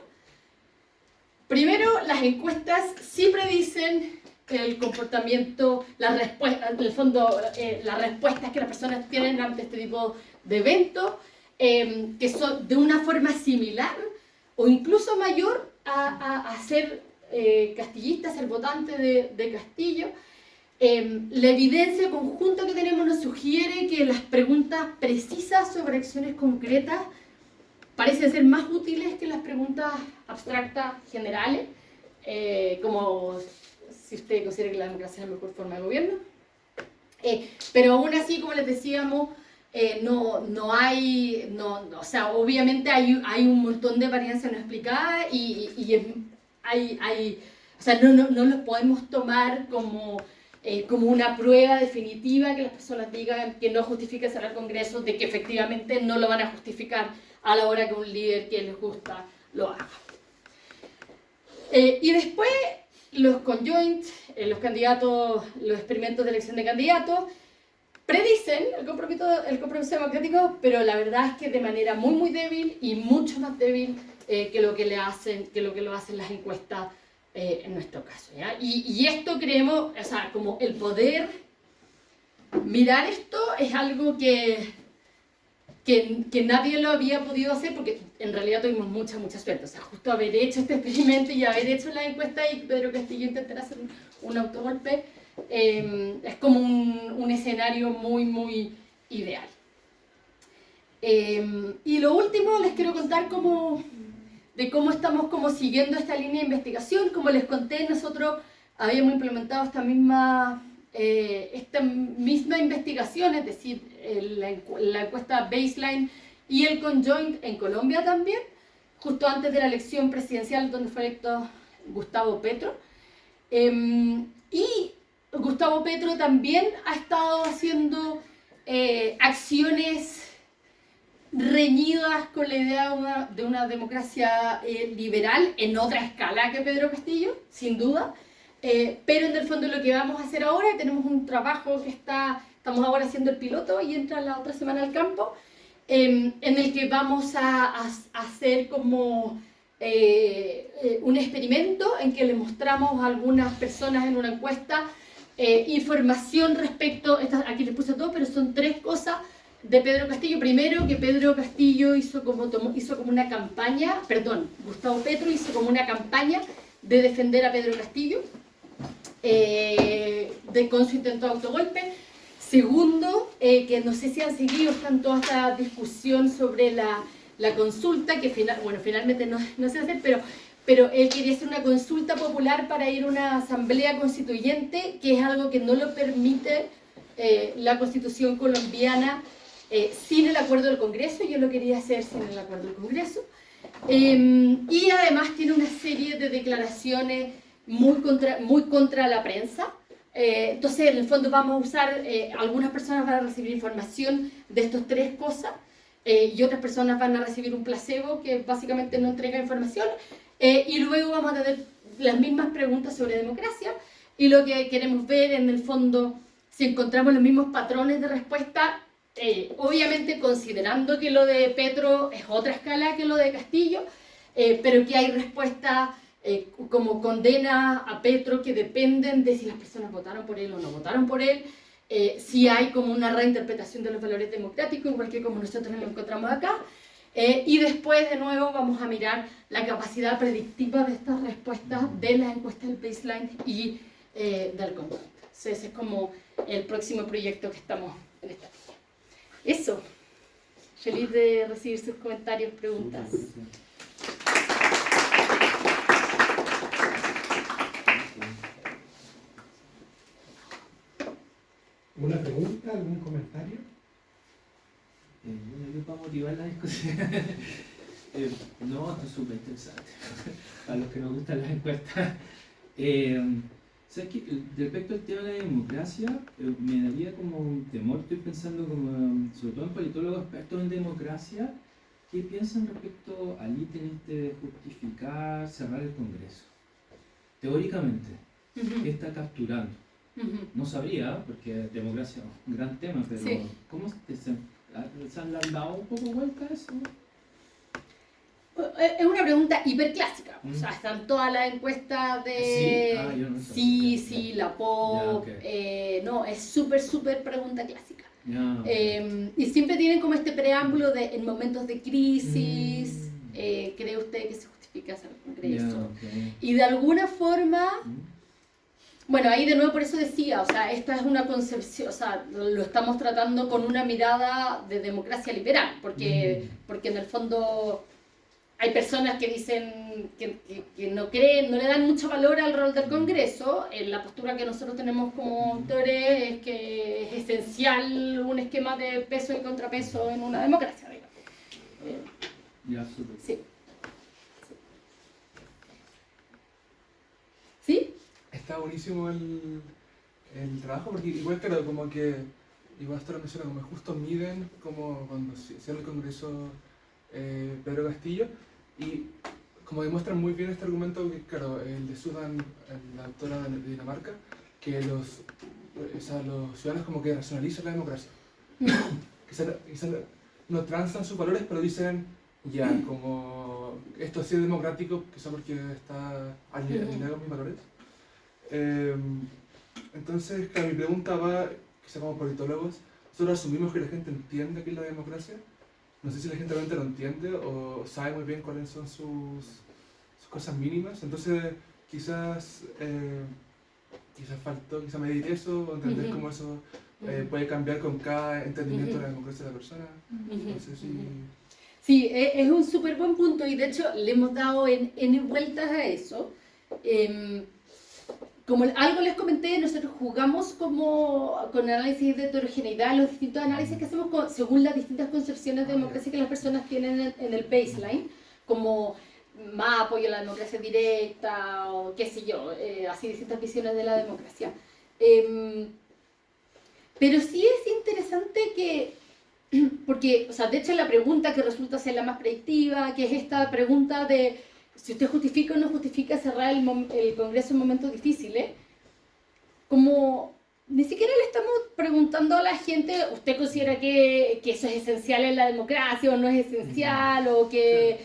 B: primero, las encuestas sí predicen el comportamiento, en el fondo, las respuestas que las personas tienen ante este tipo de eventos, que son de una forma similar o incluso mayor a ser castillista, a ser votante de Castillo. La evidencia conjunta que tenemos nos sugiere que las preguntas precisas sobre acciones concretas parecen ser más útiles que las preguntas abstractas generales, como si usted considera que la democracia es la mejor forma de gobierno. Pero aún así, como les decíamos, o sea, obviamente hay un montón de varianzas no explicadas o sea, no los podemos tomar como una prueba definitiva que las personas digan que no justifica cerrar el Congreso, de que efectivamente no lo van a justificar a la hora que un líder que les gusta lo haga. Y después los conjoint, los candidatos, los experimentos de elección de candidatos, predicen el compromiso democrático, pero la verdad es que de manera muy muy débil y mucho más débil que lo que lo hacen las encuestas en nuestro caso, ¿ya? Y esto creemos, o sea, como el poder mirar esto es algo que nadie lo había podido hacer, porque en realidad tuvimos mucha suerte. O sea, justo haber hecho este experimento y haber hecho la encuesta y Pedro Castillo intentara hacer un autogolpe, es como un escenario muy ideal. Y lo último, les quiero contar de cómo estamos siguiendo esta línea de investigación. Como les conté, nosotros habíamos implementado esta misma investigación, es decir, la encuesta baseline y el conjoint en Colombia también, justo antes de la elección presidencial donde fue electo Gustavo Petro. Y Gustavo Petro también ha estado haciendo acciones reñidas con la idea de una democracia liberal en otra escala que Pedro Castillo, sin duda. Pero en el fondo lo que vamos a hacer ahora, tenemos un trabajo que estamos ahora haciendo el piloto y entra la otra semana al campo, en el que vamos a hacer como un experimento en que le mostramos a algunas personas en una encuesta información respecto, aquí les puse todo, pero son 3 cosas de Pedro Castillo. Primero, que Pedro Castillo hizo como una campaña, Gustavo Petro hizo como una campaña de defender a Pedro Castillo con su intento de autogolpe. Segundo, que no sé si han seguido, están toda esta discusión sobre la consulta, que finalmente no se hace, pero él quería hacer una consulta popular para ir a una asamblea constituyente, que es algo que no lo permite la Constitución colombiana sin el acuerdo del Congreso. Yo lo quería hacer sin el acuerdo del Congreso. Y además tiene una serie de declaraciones muy contra la prensa. Entonces, en el fondo vamos a usar, algunas personas van a recibir información de estas 3 cosas y otras personas van a recibir un placebo que básicamente no entrega información, y luego vamos a tener las mismas preguntas sobre democracia, y lo que queremos ver en el fondo, si encontramos los mismos patrones de respuesta, obviamente considerando que lo de Petro es otra escala que lo de Castillo, pero que hay respuestas como condena a Petro que dependen de si las personas votaron por él o no votaron por él, si hay como una reinterpretación de los valores democráticos, igual que como nosotros lo encontramos acá, y después de nuevo vamos a mirar la capacidad predictiva de estas respuestas de las encuestas del baseline y del conjunto. Entonces ese es como el próximo proyecto que estamos en esta línea. Eso, feliz de recibir sus comentarios, preguntas.
D: ¿Alguna pregunta, algún comentario? motivar la discusión. No, esto es súper interesante. A los que nos gustan las encuestas. ¿Sabes qué? Respecto al tema de la democracia, me daría como un temor, estoy pensando como, sobre todo en politólogos expertos en democracia, ¿qué piensan respecto al ítem este de justificar cerrar el Congreso? Teóricamente, ¿qué está capturando? No sabría, porque democracia es un gran tema, pero
A: Sí.
D: ¿cómo se han dado un poco vuelta a eso?
A: Es una pregunta hiperclásica. O sea, están todas las encuestas de
D: Sí, yo no sabía.
A: sí, la POP.
D: Ya,
A: No, es súper pregunta clásica.
D: Ya.
A: Y siempre tienen como este preámbulo de en momentos de crisis, ¿cree usted que se justifica hacer el Congreso?
D: Ya, okay.
A: Y de alguna forma, bueno, ahí de nuevo por eso decía, o sea, esta es una concepción, o sea, lo estamos tratando con una mirada de democracia liberal, porque en el fondo hay personas que dicen que no creen, no le dan mucho valor al rol del Congreso. La postura que nosotros tenemos como autores es que es esencial un esquema de peso y contrapeso en una democracia, digamos.
D: Ya, súper.
A: Sí. ¿Sí?
E: Está buenísimo el trabajo, porque igual, claro, como que, igual esto lo menciona, como justo miden como cuando cierra el Congreso Pedro Castillo, y como demuestran muy bien este argumento, que claro, el de Susan, la autora de Dinamarca, que los ciudadanos como que racionalizan la democracia. Quizás no transan sus valores, pero dicen, ya, como esto sí es democrático, quizás porque está alineado con mis valores. Entonces, claro, mi pregunta va, quizá como politólogos, nosotros asumimos que la gente entiende qué es la democracia. No sé si la gente realmente lo entiende o sabe muy bien cuáles son sus cosas mínimas. Entonces, quizás faltó medir eso, o entender cómo eso puede cambiar con cada entendimiento de la democracia de la persona. No sé si...
A: Sí, es un súper buen punto y de hecho le hemos dado N vueltas a eso. Como algo les comenté, nosotros jugamos como con análisis de heterogeneidad, los distintos análisis que hacemos según las distintas concepciones de democracia que las personas tienen en el baseline, como más apoyo a la democracia directa o qué sé yo, así distintas visiones de la democracia. Pero sí es interesante que, porque, o sea, de hecho la pregunta que resulta ser la más predictiva, que es esta pregunta de si usted justifica o no justifica cerrar el Congreso en momentos difíciles, como ni siquiera le estamos preguntando a la gente, ¿usted considera que eso es esencial en la democracia o no es esencial? O que,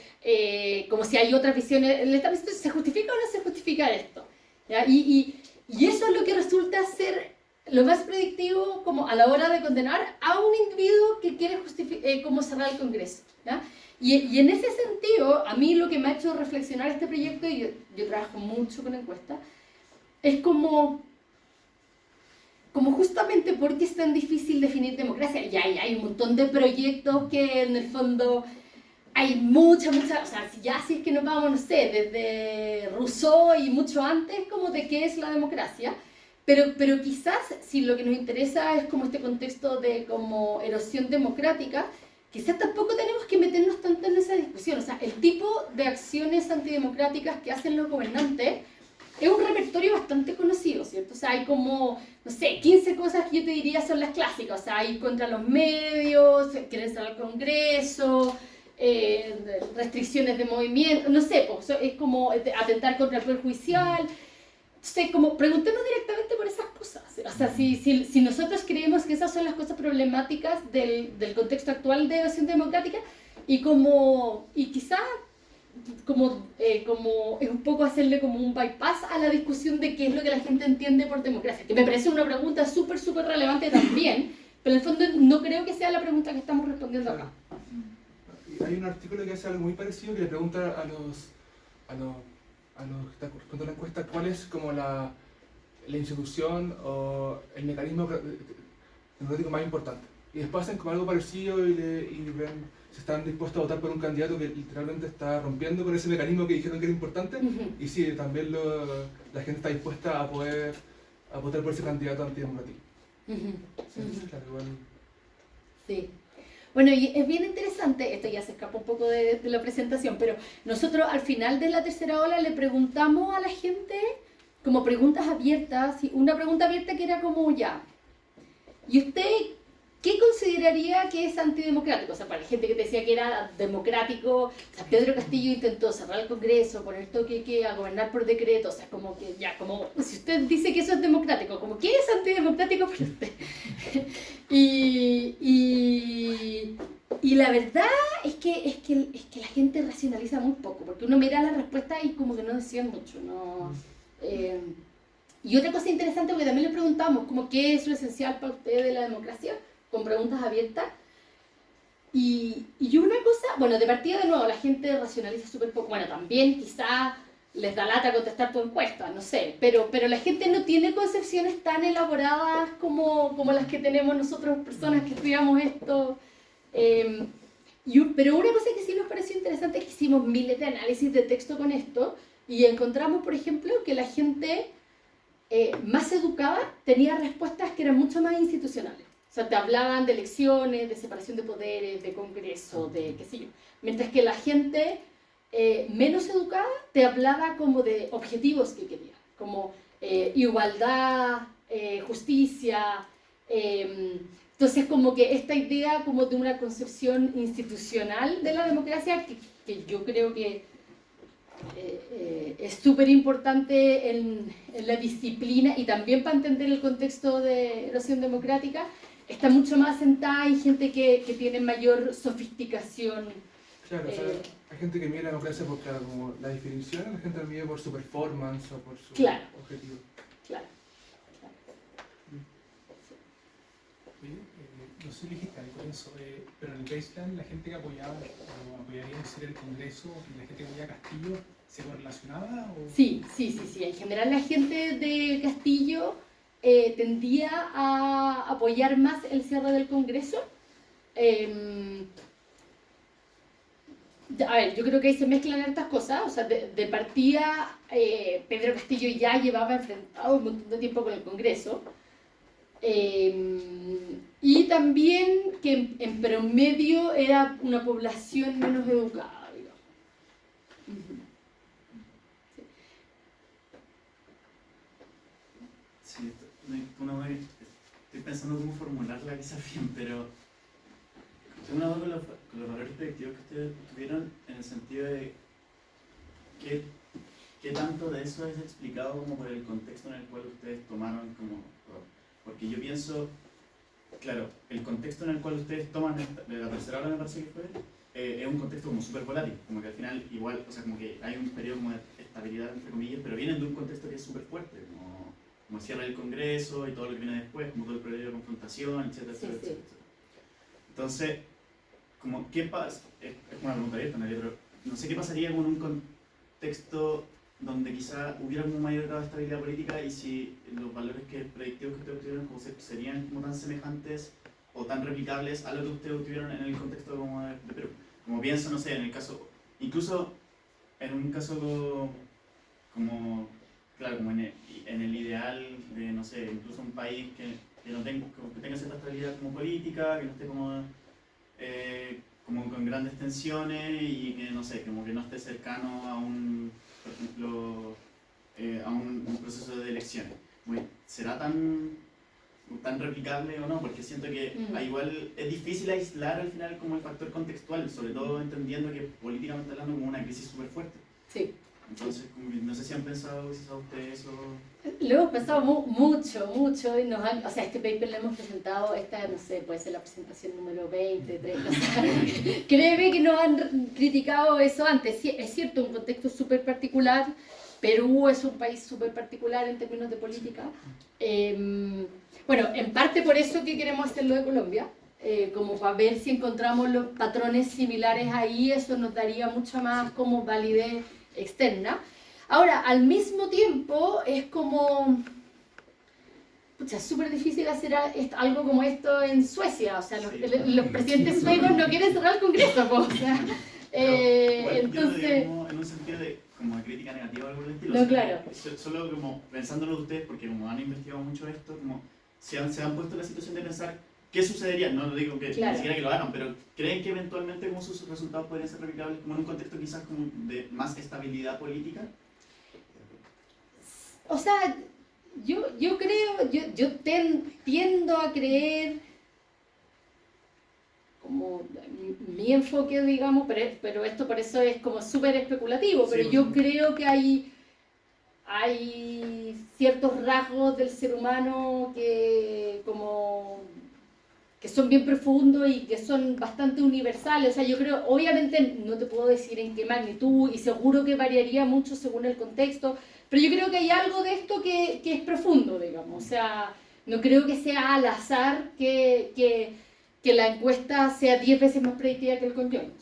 A: como si hay otras visiones, le estamos diciendo, ¿se justifica o no se justifica esto? ¿Ya? Y eso es lo que resulta ser lo más predictivo como a la hora de condenar a un individuo que quiere como cerrar el Congreso. ¿Ya? Y en ese sentido, a mí lo que me ha hecho reflexionar este proyecto, y yo trabajo mucho con encuestas, es como justamente por qué es tan difícil definir democracia. Y hay un montón de proyectos que en el fondo hay mucha, o sea, si es que nos vamos, no sé, desde Rousseau y mucho antes, como de qué es la democracia. Pero quizás si lo que nos interesa es como este contexto de como erosión democrática, quizás tampoco tenemos que meternos tanto en esa discusión. O sea, el tipo de acciones antidemocráticas que hacen los gobernantes es un repertorio bastante conocido, ¿cierto? O sea, hay como, no sé, 15 cosas que yo te diría son las clásicas. O sea, hay contra los medios, quieren cerrar el Congreso, restricciones de movimiento, no sé, pues, es como atentar contra el poder judicial. Entonces, como preguntemos directamente por esas cosas. O sea, si nosotros creemos que esas son las cosas problemáticas del contexto actual de evasión democrática y quizá como es un poco hacerle como un bypass a la discusión de qué es lo que la gente entiende por democracia, que me parece una pregunta súper relevante también, pero en el fondo no creo que sea la pregunta que estamos respondiendo acá.
E: Hay un artículo que hace algo muy parecido que le pregunta a los que está correspondiendo a la encuesta cuál es como la institución o el mecanismo democrático más importante. Y después hacen como algo parecido y ven si están dispuestos a votar por un candidato que literalmente está rompiendo con ese mecanismo que dijeron que era importante. Y sí, también la gente está dispuesta a poder votar por ese candidato antidemocrático. Sí, claro, igual.
A: Sí. Bueno, y es bien interesante, esto ya se escapa un poco de la presentación, pero nosotros al final de la tercera ola le preguntamos a la gente como preguntas abiertas, y una pregunta abierta que era como ya, ¿y usted qué consideraría que es antidemocrático? O sea, para la gente que decía que era democrático, o sea, Pedro Castillo intentó cerrar el Congreso, poner toque que a gobernar por decreto, o sea, como que ya, como si usted dice que eso es democrático, como ¿qué es antidemocrático para usted? Y la verdad es que la gente racionaliza muy poco, porque uno mira las respuestas y como que no decían mucho, ¿no? Y otra cosa interesante, porque también le preguntamos, como, ¿qué es lo esencial para usted de la democracia? Con preguntas abiertas. Y una cosa, bueno, de partida de nuevo, la gente racionaliza súper poco. Bueno, también quizá les da lata contestar tu encuesta, no sé, pero la gente no tiene concepciones tan elaboradas como las que tenemos nosotros, personas que estudiamos esto. Pero una cosa que sí nos pareció interesante es que hicimos miles de análisis de texto con esto y encontramos, por ejemplo, que la gente más educada tenía respuestas que eran mucho más institucionales. O sea, te hablaban de elecciones, de separación de poderes, de congreso, de qué sé yo. Mientras que la gente menos educada te hablaba como de objetivos que quería, como igualdad, justicia. Entonces, como que esta idea como de una concepción institucional de la democracia, que yo creo que es súper importante en la disciplina y también para entender el contexto de erosión democrática, está mucho más sentada en gente que tiene mayor sofisticación.
E: Claro, o sea, hay gente que mira la democracia por claro, como la definición, la gente la mide por su performance o por su
A: Claro.
E: objetivo.
A: Claro.
C: Oye, no sé si dijiste algo de eso, pero en el baseline la gente que apoyaba o apoyaría en ser el Congreso, la gente que apoyaba a Castillo, ¿se correlacionaba? O...
A: Sí. En general la gente de Castillo tendía a apoyar más el cierre del Congreso. A ver, yo creo que ahí se mezclan estas cosas. O sea, de partida, Pedro Castillo ya llevaba enfrentado un montón de tiempo con el Congreso. Y también que en promedio era una población menos educada, digamos.
F: Sí, estoy pensando cómo formularla quizás bien, pero tengo una duda con los valores predictivos que ustedes tuvieron en el sentido de qué tanto de eso es explicado como por el contexto en el cual ustedes tomaron como... Porque yo pienso, claro, el contexto en el cual ustedes toman la tercera ola me parece que fue, es un contexto como súper volátil, como que al final igual, o sea, como que hay un periodo como de estabilidad entre comillas, pero vienen de un contexto que es súper fuerte, como cierra el Congreso y todo lo que viene después, como todo el periodo de confrontación, etcétera, etcétera, etcétera. Entonces, como, ¿qué pasa? Es una pregunta abierta, María, pero no sé qué pasaría con un contexto donde quizá hubiera un mayor grado de estabilidad política y si los valores predictivos que ustedes obtuvieron como serían como tan semejantes o tan replicables a lo que ustedes obtuvieron en el contexto como de Perú. Como pienso, no sé, en el caso, incluso en un caso como, claro, como en el ideal de, no sé, incluso un país que tenga cierta estabilidad como política, que no esté como con grandes tensiones y que, no sé, como que no esté cercano a por ejemplo, a un proceso de elecciones. ¿Será tan replicable o no? Porque siento que igual es difícil aislar al final como el factor contextual, sobre todo entendiendo que políticamente hablando como una crisis súper fuerte.
A: Sí.
F: Entonces, no sé si han pensado quizás ustedes eso.
A: Lo hemos pensado mucho y o sea, este paper lo hemos presentado, no sé, puede ser la presentación número 20, 30, o sea, créeme que nos han criticado eso antes. Sí, es cierto, un contexto súper particular, Perú es un país súper particular en términos de política. Bueno, en parte por eso que queremos hacerlo de Colombia, como para ver si encontramos los patrones similares ahí, eso nos daría mucha más como validez externa. Ahora, al mismo tiempo, es como... Pucha, es súper difícil hacer algo como esto en Suecia. O sea, los presidentes suecos no quieren cerrar el Congreso, o sea...
F: Bueno,
A: entonces...
F: yo no digo en un sentido de como de crítica negativa o algo del estilo.
A: No, claro.
F: Solo como pensándolo de ustedes, porque como han investigado mucho esto, como se han puesto en la situación de pensar ¿qué sucedería? No digo que
A: Claro.
F: ni siquiera que lo hagan, pero ¿creen que eventualmente como sus resultados podrían ser replicables como en un contexto quizás como de más estabilidad política?
A: O sea, yo creo, tiendo a creer, como mi enfoque, digamos, pero esto por eso es como súper especulativo,
F: Sí,
A: pero
F: por
A: yo
F: supuesto.
A: creo que hay ciertos rasgos del ser humano que son bien profundos y que son bastante universales. O sea, yo creo, obviamente no te puedo decir en qué magnitud y seguro que variaría mucho según el contexto, pero yo creo que hay algo de esto que es profundo, digamos. O sea, no creo que sea al azar que la encuesta sea 10 veces más predictiva que el conjoint.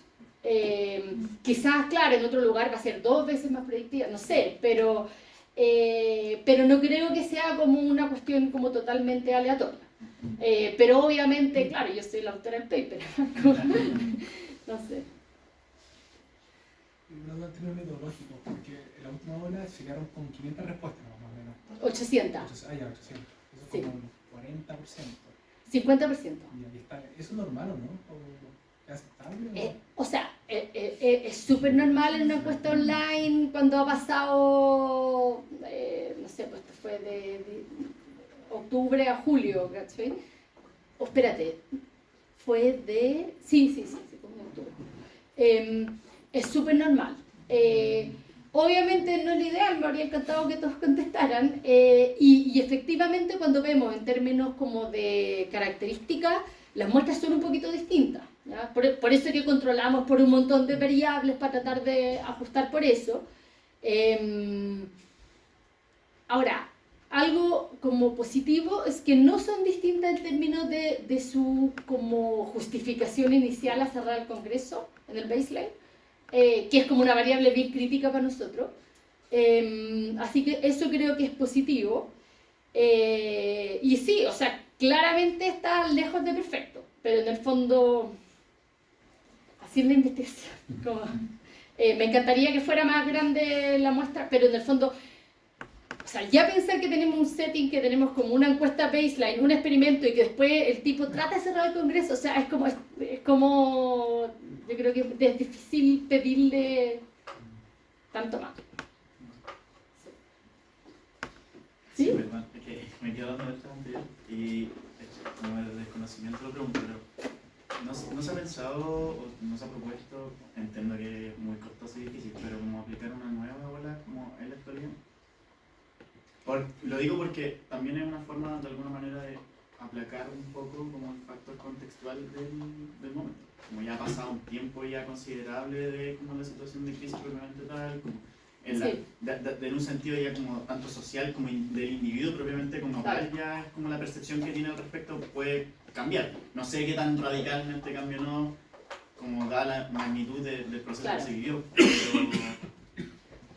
A: Quizás, claro, en otro lugar va a ser 2 veces más predictiva, no sé, pero no creo que sea como una cuestión como totalmente aleatoria. Pero obviamente, claro, yo soy la autora del paper, no sé.
C: No tiene metodológico, porque en la última ola se quedaron con 500 respuestas más o menos.
A: 800,
C: Ya, 800. Eso es
A: Sí.
C: como un 40%.
A: 50%.
C: Y ahí está. ¿Eso es normal o no? ¿O es aceptable?
A: O sea, es súper normal en una encuesta online cuando ha pasado, no sé, pues esto fue de octubre a julio, ¿cachai? Oh, espérate, fue de... Sí, fue en octubre. Es súper normal. Obviamente no es lo ideal, me habría encantado que todos contestaran. Y efectivamente cuando vemos en términos como de características, las muestras son un poquito distintas. ¿Ya? Por eso que controlamos por un montón de variables para tratar de ajustar por eso. Ahora, algo como positivo es que no son distintas en términos de su como justificación inicial a cerrar el Congreso en el baseline, que es como una variable bien crítica para nosotros. Así que eso creo que es positivo. Y sí, o sea, claramente está lejos de perfecto, pero en el fondo, así es la investigación. Como, me encantaría que fuera más grande la muestra, pero en el fondo, o sea, ya pensar que tenemos un setting, que tenemos como una encuesta baseline, un experimento y que después el tipo trata de cerrar el Congreso, o sea, es como yo creo que es difícil pedirle tanto más. ¿Sí?
F: Perdón, es que me quedo dando vueltas anterior y como de desconocimiento lo pregunto, pero ¿no se ha pensado o no se ha propuesto, entiendo que es muy costoso y difícil, pero como aplicar una nueva ola como en la actualidad? Lo digo porque también es una forma de alguna manera de aplacar un poco como el factor contextual del momento. Como ya ha pasado un tiempo ya considerable de como la situación de crisis propiamente tal, como en un sentido ya como tanto social como del individuo propiamente como tal, ya es como la percepción que tiene al respecto puede cambiar. No sé qué tan radicalmente cambio o no, como da la magnitud del proceso que se vivió, pero...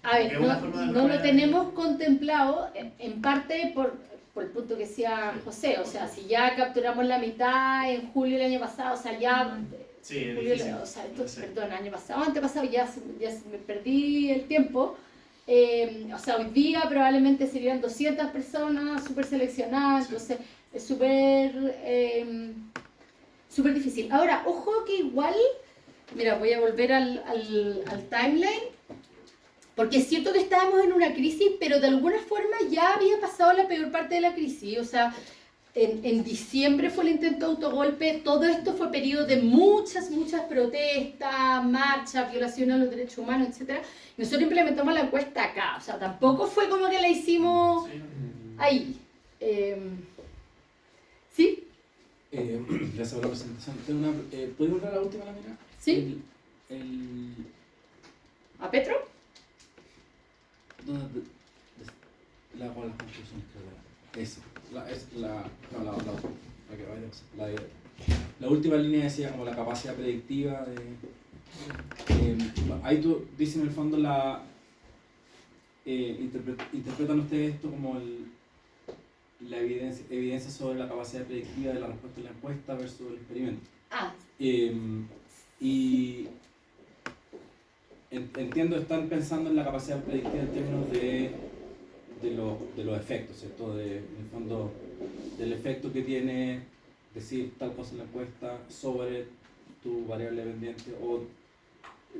A: A ver, no lo tenemos contemplado, en parte por el punto que decía José, o sea, si ya capturamos la mitad en julio del año pasado, o sea, ya...
F: Sí,
A: julio, o sea, perdón, año pasado, antepasado, ya me perdí el tiempo. O sea, hoy día probablemente serían 200 personas súper seleccionadas, entonces es súper difícil. Ahora, ojo que igual, mira, voy a volver al timeline, porque es cierto que estábamos en una crisis, pero de alguna forma ya había pasado la peor parte de la crisis. O sea, en diciembre fue el intento de autogolpe, todo esto fue periodo de muchas protestas, marchas, violaciones a los derechos humanos, etc. Nosotros implementamos la encuesta acá, o sea, tampoco fue como que la hicimos ahí. ¿Sí?
G: Gracias por la presentación. ¿Puedes volver a la última lámina?
A: Sí. ¿A Petro?
G: La con las conclusiones, creo. Esa. La última línea decía como la capacidad predictiva de... ahí tú dices en el fondo interpretan ustedes esto como la evidencia sobre la capacidad predictiva de la respuesta de la encuesta versus el experimento. Y entiendo, están pensando en la capacidad predictiva en términos de los efectos, ¿cierto? En el fondo, del efecto que tiene decir tal cosa en la encuesta sobre tu variable dependiente o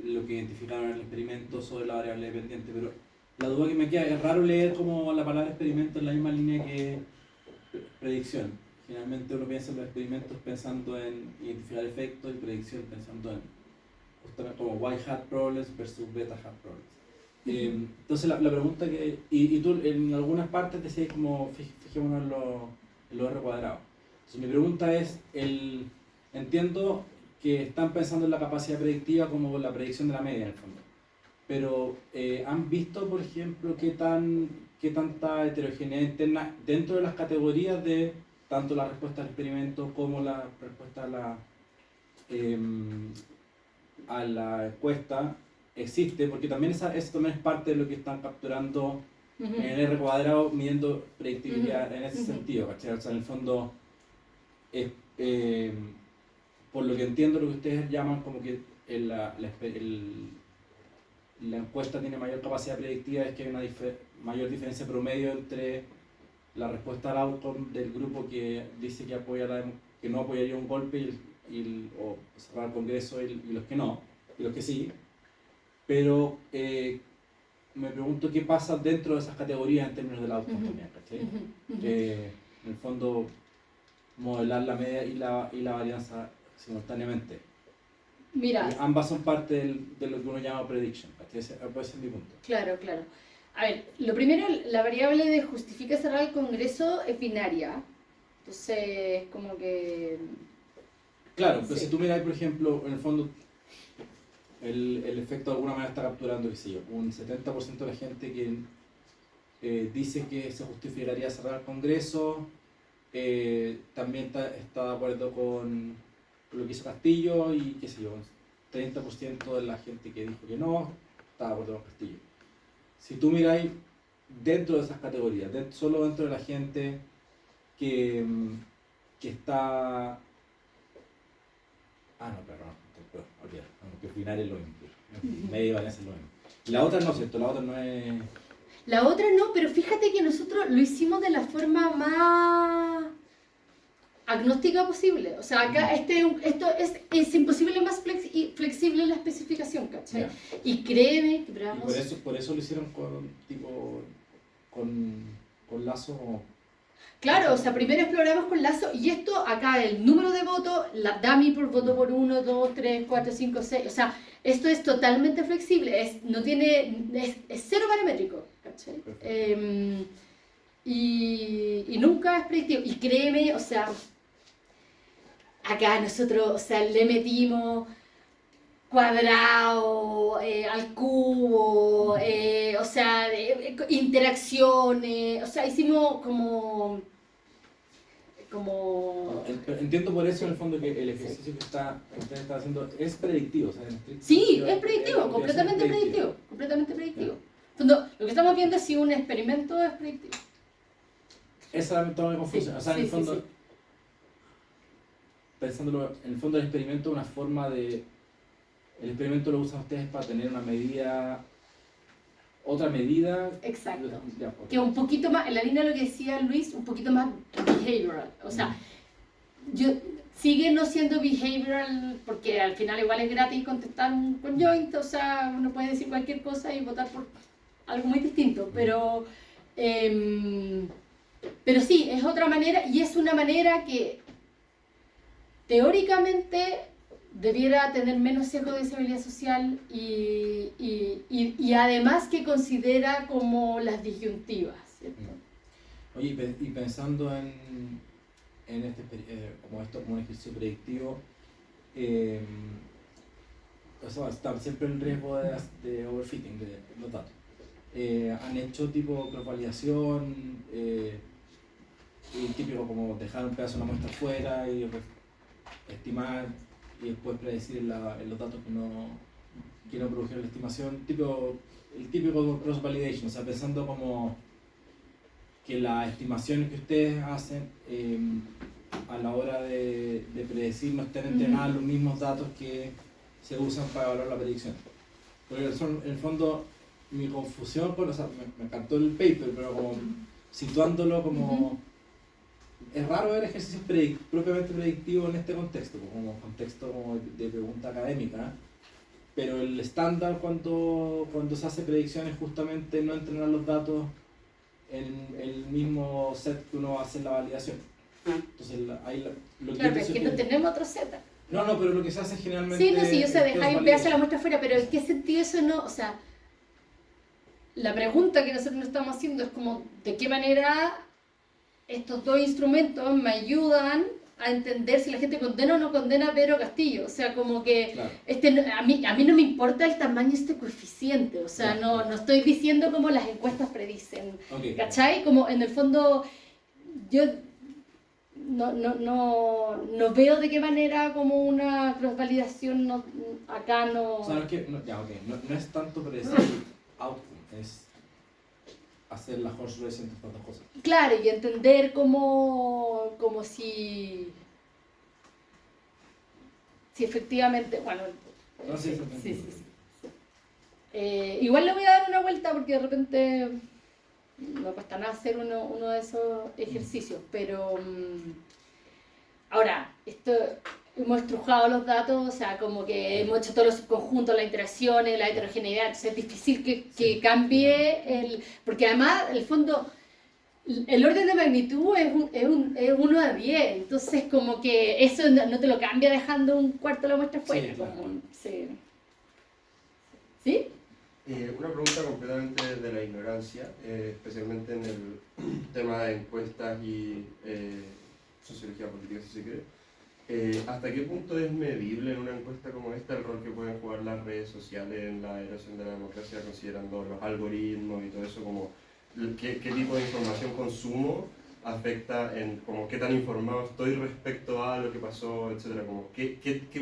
G: lo que identificaron en el experimento sobre la variable dependiente. Pero la duda que me queda, es raro leer como la palabra experimento en la misma línea que predicción. Generalmente uno piensa en los experimentos pensando en identificar efectos y predicción pensando en justamente como white hat problems versus beta hat problems. Entonces la pregunta que... Y tú en algunas partes decías como fijémonos en lo R cuadrado. Entonces mi pregunta es, entiendo que están pensando en la capacidad predictiva como la predicción de la media en el fondo. Pero ¿han visto, por ejemplo, qué tanta heterogeneidad interna dentro de las categorías de tanto la respuesta al experimento como la respuesta a la encuesta existe? Porque también eso también es parte de lo que están capturando en el R cuadrado, midiendo predictibilidad en ese sentido, ¿cachai? O sea, en el fondo, por lo que entiendo, lo que ustedes llaman como que la encuesta tiene mayor capacidad predictiva, es que hay una mayor diferencia promedio entre la respuesta al outcome del grupo que dice que que no apoyaría un golpe o cerrar el Congreso y los que no, y los que sí. Pero me pregunto qué pasa dentro de esas categorías en términos del outcome también, ¿cachai? En el fondo, modelar la media y la varianza simultáneamente.
A: Mira,
G: Ambas son parte de lo que uno llama prediction, ¿cachai? Ese puede ser mi punto.
A: claro. A ver, lo primero, la variable de justifica cerrar el Congreso es binaria. Entonces, como que...
G: Claro, pero
A: Sí.
G: si tú miras, por ejemplo, en el fondo, el efecto de alguna manera está capturando, qué sé yo, un 70% de la gente que dice que se justificaría cerrar el Congreso, también está de acuerdo con lo que hizo Castillo y qué sé yo, un 30% de la gente que dijo que no, está de acuerdo con Castillo. Si tú miráis dentro de esas categorías, solo dentro de la gente que está... Ah, no, claro, no, olvidar, porque binario es lo mismo, media y varianza es lo mismo. La otra no, ¿cierto? La otra no es...
A: La otra no, pero fíjate que nosotros lo hicimos de la forma más agnóstica posible. O sea, acá esto es imposible más flexible la especificación, ¿cachai?
G: Ya.
A: Y créeme que
G: Y
A: probamos...
G: por eso lo hicieron con lazo...
A: Claro, o sea, primero exploramos con lazo y esto acá el número de votos, la dummy por voto por 1, 2, 3, 4, 5, 6, o sea, esto es totalmente flexible, es cero paramétrico, ¿cachai? Y nunca es predictivo, y créeme, o sea, acá nosotros, o sea, le metimos cuadrado, al cubo, o sea, interacciones, o sea, hicimos como...
G: Entiendo por eso en el fondo que el ejercicio que usted está haciendo es predictivo. O sea,
A: Sí, es predictivo, completamente predictivo, completamente predictivo. En fondo, lo que estamos viendo es si un experimento es predictivo.
G: Esa es toda la confusión.
A: Sí,
G: o sea, en el
A: sí,
G: fondo,
A: sí.
G: pensándolo, en el fondo el experimento es una forma de... El experimento lo usan ustedes para tener una medida, otra medida.
A: Exacto.
G: Ya, ok.
A: Que un poquito más, en la línea de lo que decía Luis, un poquito más behavioral. O sea, sigue no siendo behavioral porque al final igual es gratis contestar un conjoint, o sea, uno puede decir cualquier cosa y votar por algo muy distinto, pero sí, es otra manera y es una manera que teóricamente debiera tener menos sesgo de disabilidad social y además que considera como las disyuntivas, ¿cierto?
G: Oye, y pensando en como esto como un ejercicio predictivo, o sea, está siempre en riesgo de overfitting de los datos. Han hecho tipo cross-validación, y típico como dejar un pedazo de una muestra fuera y estimar y después predecir los datos que no produjeron la estimación, el típico cross-validation, o sea, pensando como que las estimaciones que ustedes hacen a la hora de predecir no estén entrenadas los mismos datos que se usan para evaluar la predicción. Porque en el fondo mi confusión, o sea, me encantó el paper, pero como situándolo como es raro ver ejercicios propiamente predictivos en este contexto, como contexto como de pregunta académica, pero el estándar cuando se hace predicción es justamente no entrenar los datos en el mismo set que uno va a hacer la validación. Entonces, lo que
A: Claro, pero es que no tenemos otro Z.
G: No, pero lo que se hace generalmente...
A: Sí, no, sí, yo sé, dejáis un
G: validación.
A: pedazo de la muestra afuera, pero ¿en qué sentido eso no? O sea, la pregunta que nosotros nos estamos haciendo es como, ¿de qué manera estos dos instrumentos me ayudan a entender si la gente condena o no condena a Pedro Castillo? O sea, como que
G: Claro.
A: a mí no me importa el tamaño de este coeficiente, o sea, no estoy diciendo como las encuestas predicen,
G: Ok.
A: ¿cachai? Como en el fondo, yo no veo de qué manera como una cross-validación acá no...
G: O sea, no es que, no es tanto predecir outcome, es hacer la horse race entre estas dos cosas.
A: Claro, y entender como si efectivamente, bueno,
G: No, sí,
A: sí. Igual le voy a dar una vuelta porque de repente no cuesta nada hacer uno de esos ejercicios, pero ahora, hemos estrujado los datos, o sea, como que hemos hecho todos los subconjuntos, las interacciones, la heterogeneidad, entonces es difícil que cambie porque además, en el fondo, el orden de magnitud es 1 a 10, entonces como que eso no te lo cambia dejando un cuarto de la muestra fuera.
G: Sí, claro.
A: ¿Sí?
H: Una pregunta completamente de la ignorancia, especialmente en el tema de encuestas y sociología política, si se quiere. ¿Hasta qué punto es medible en una encuesta como esta el rol que pueden jugar las redes sociales en la erosión de la democracia, considerando los algoritmos y todo eso? Como, ¿qué tipo de información consumo afecta en como qué tan informado estoy respecto a lo que pasó, etcétera? Como,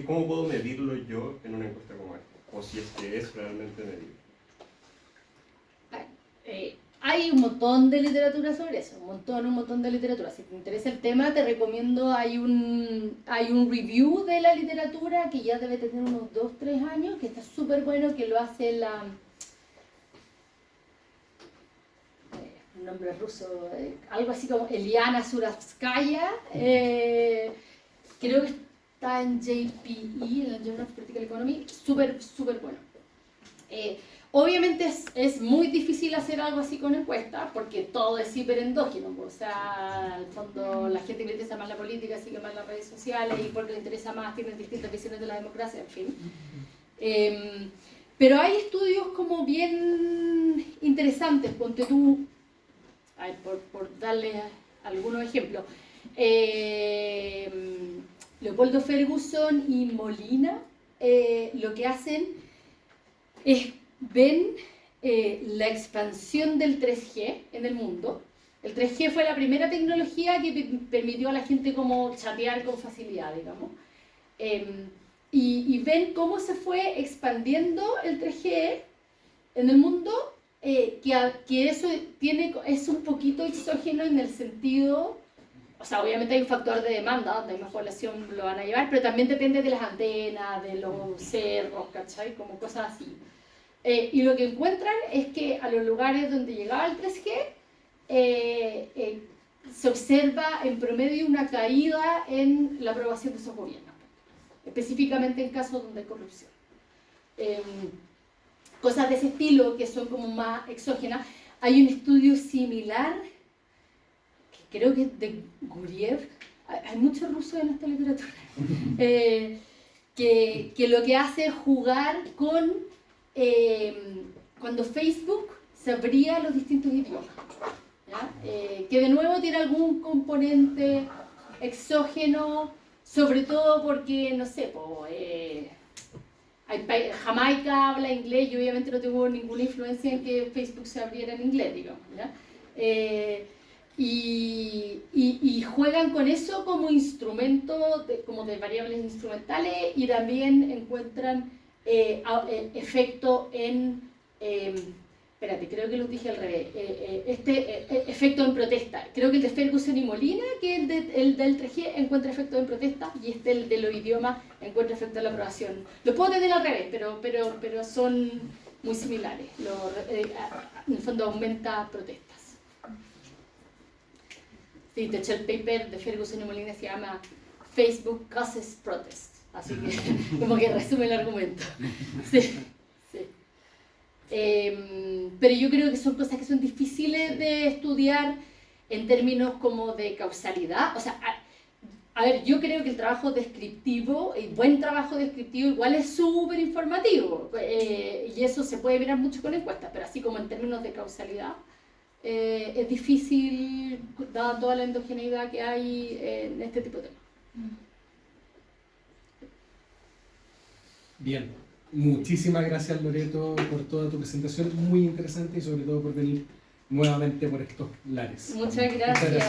H: ¿cómo puedo medirlo yo en una encuesta como esta? O si es que es realmente medible.
A: Hay un montón de literatura sobre eso, un montón de literatura. Si te interesa el tema, te recomiendo, hay un review de la literatura que ya debe tener unos 2-3 años, que está súper bueno, que lo hace un nombre ruso, algo así como Eliana Suravskaya, creo que está en JPE, en el Journal of Political Economy, súper bueno. Obviamente es muy difícil hacer algo así con encuestas porque todo es hiperendógeno, o sea, al fondo la gente que le interesa más la política sigue más las redes sociales y porque le interesa más tienen distintas visiones de la democracia, en fin. Pero hay estudios como bien interesantes, ponte tú, a ver, por darle algunos ejemplos, Leopoldo Ferguson y Molina lo que hacen es ven la expansión del 3G en el mundo. El 3G fue la primera tecnología que permitió a la gente como chatear con facilidad, digamos. Y ven cómo se fue expandiendo el 3G en el mundo, que eso es un poquito exógeno en el sentido, o sea, obviamente hay un factor de demanda, donde hay más población lo van a llevar, pero también depende de las antenas, de los cerros, ¿cachai? Como cosas así. Y lo que encuentran es que a los lugares donde llegaba el 3G se observa en promedio una caída en la aprobación de esos gobiernos, específicamente en casos donde hay corrupción. Cosas de ese estilo que son como más exógenas. Hay un estudio similar, que creo que es de Guriev, hay muchos rusos en esta literatura, que lo que hace es jugar con cuando Facebook se abría a los distintos idiomas, ¿ya? Que de nuevo tiene algún componente exógeno, sobre todo porque, no sé, Jamaica habla inglés y obviamente no tuvo ninguna influencia en que Facebook se abriera en inglés, digamos, ¿ya? Y juegan con eso como instrumento, como de variables instrumentales, y también encuentran efecto en, espérate, creo que lo dije al revés, efecto en protesta. Creo que el de Ferguson y Molina, que es el del 3G, encuentra efecto en protesta, y el de los idiomas encuentra efecto en la aprobación. Lo puedo tener al revés, pero son muy similares. En el fondo aumenta protestas. Sí, de hecho el paper de Ferguson y Molina se llama Facebook Causes Protest, así que como que resume el argumento. Sí, sí. Pero yo creo que son cosas que son difíciles de estudiar en términos como de causalidad. O sea, a ver, yo creo que el trabajo descriptivo, el buen trabajo descriptivo igual es súper informativo, y eso se puede mirar mucho con encuestas, pero así como en términos de causalidad, es difícil, dada toda la endogeneidad que hay en este tipo de temas.
C: Bien, muchísimas gracias Loreto por toda tu presentación, muy interesante y sobre todo por venir nuevamente por estos lares.
A: Muchas gracias.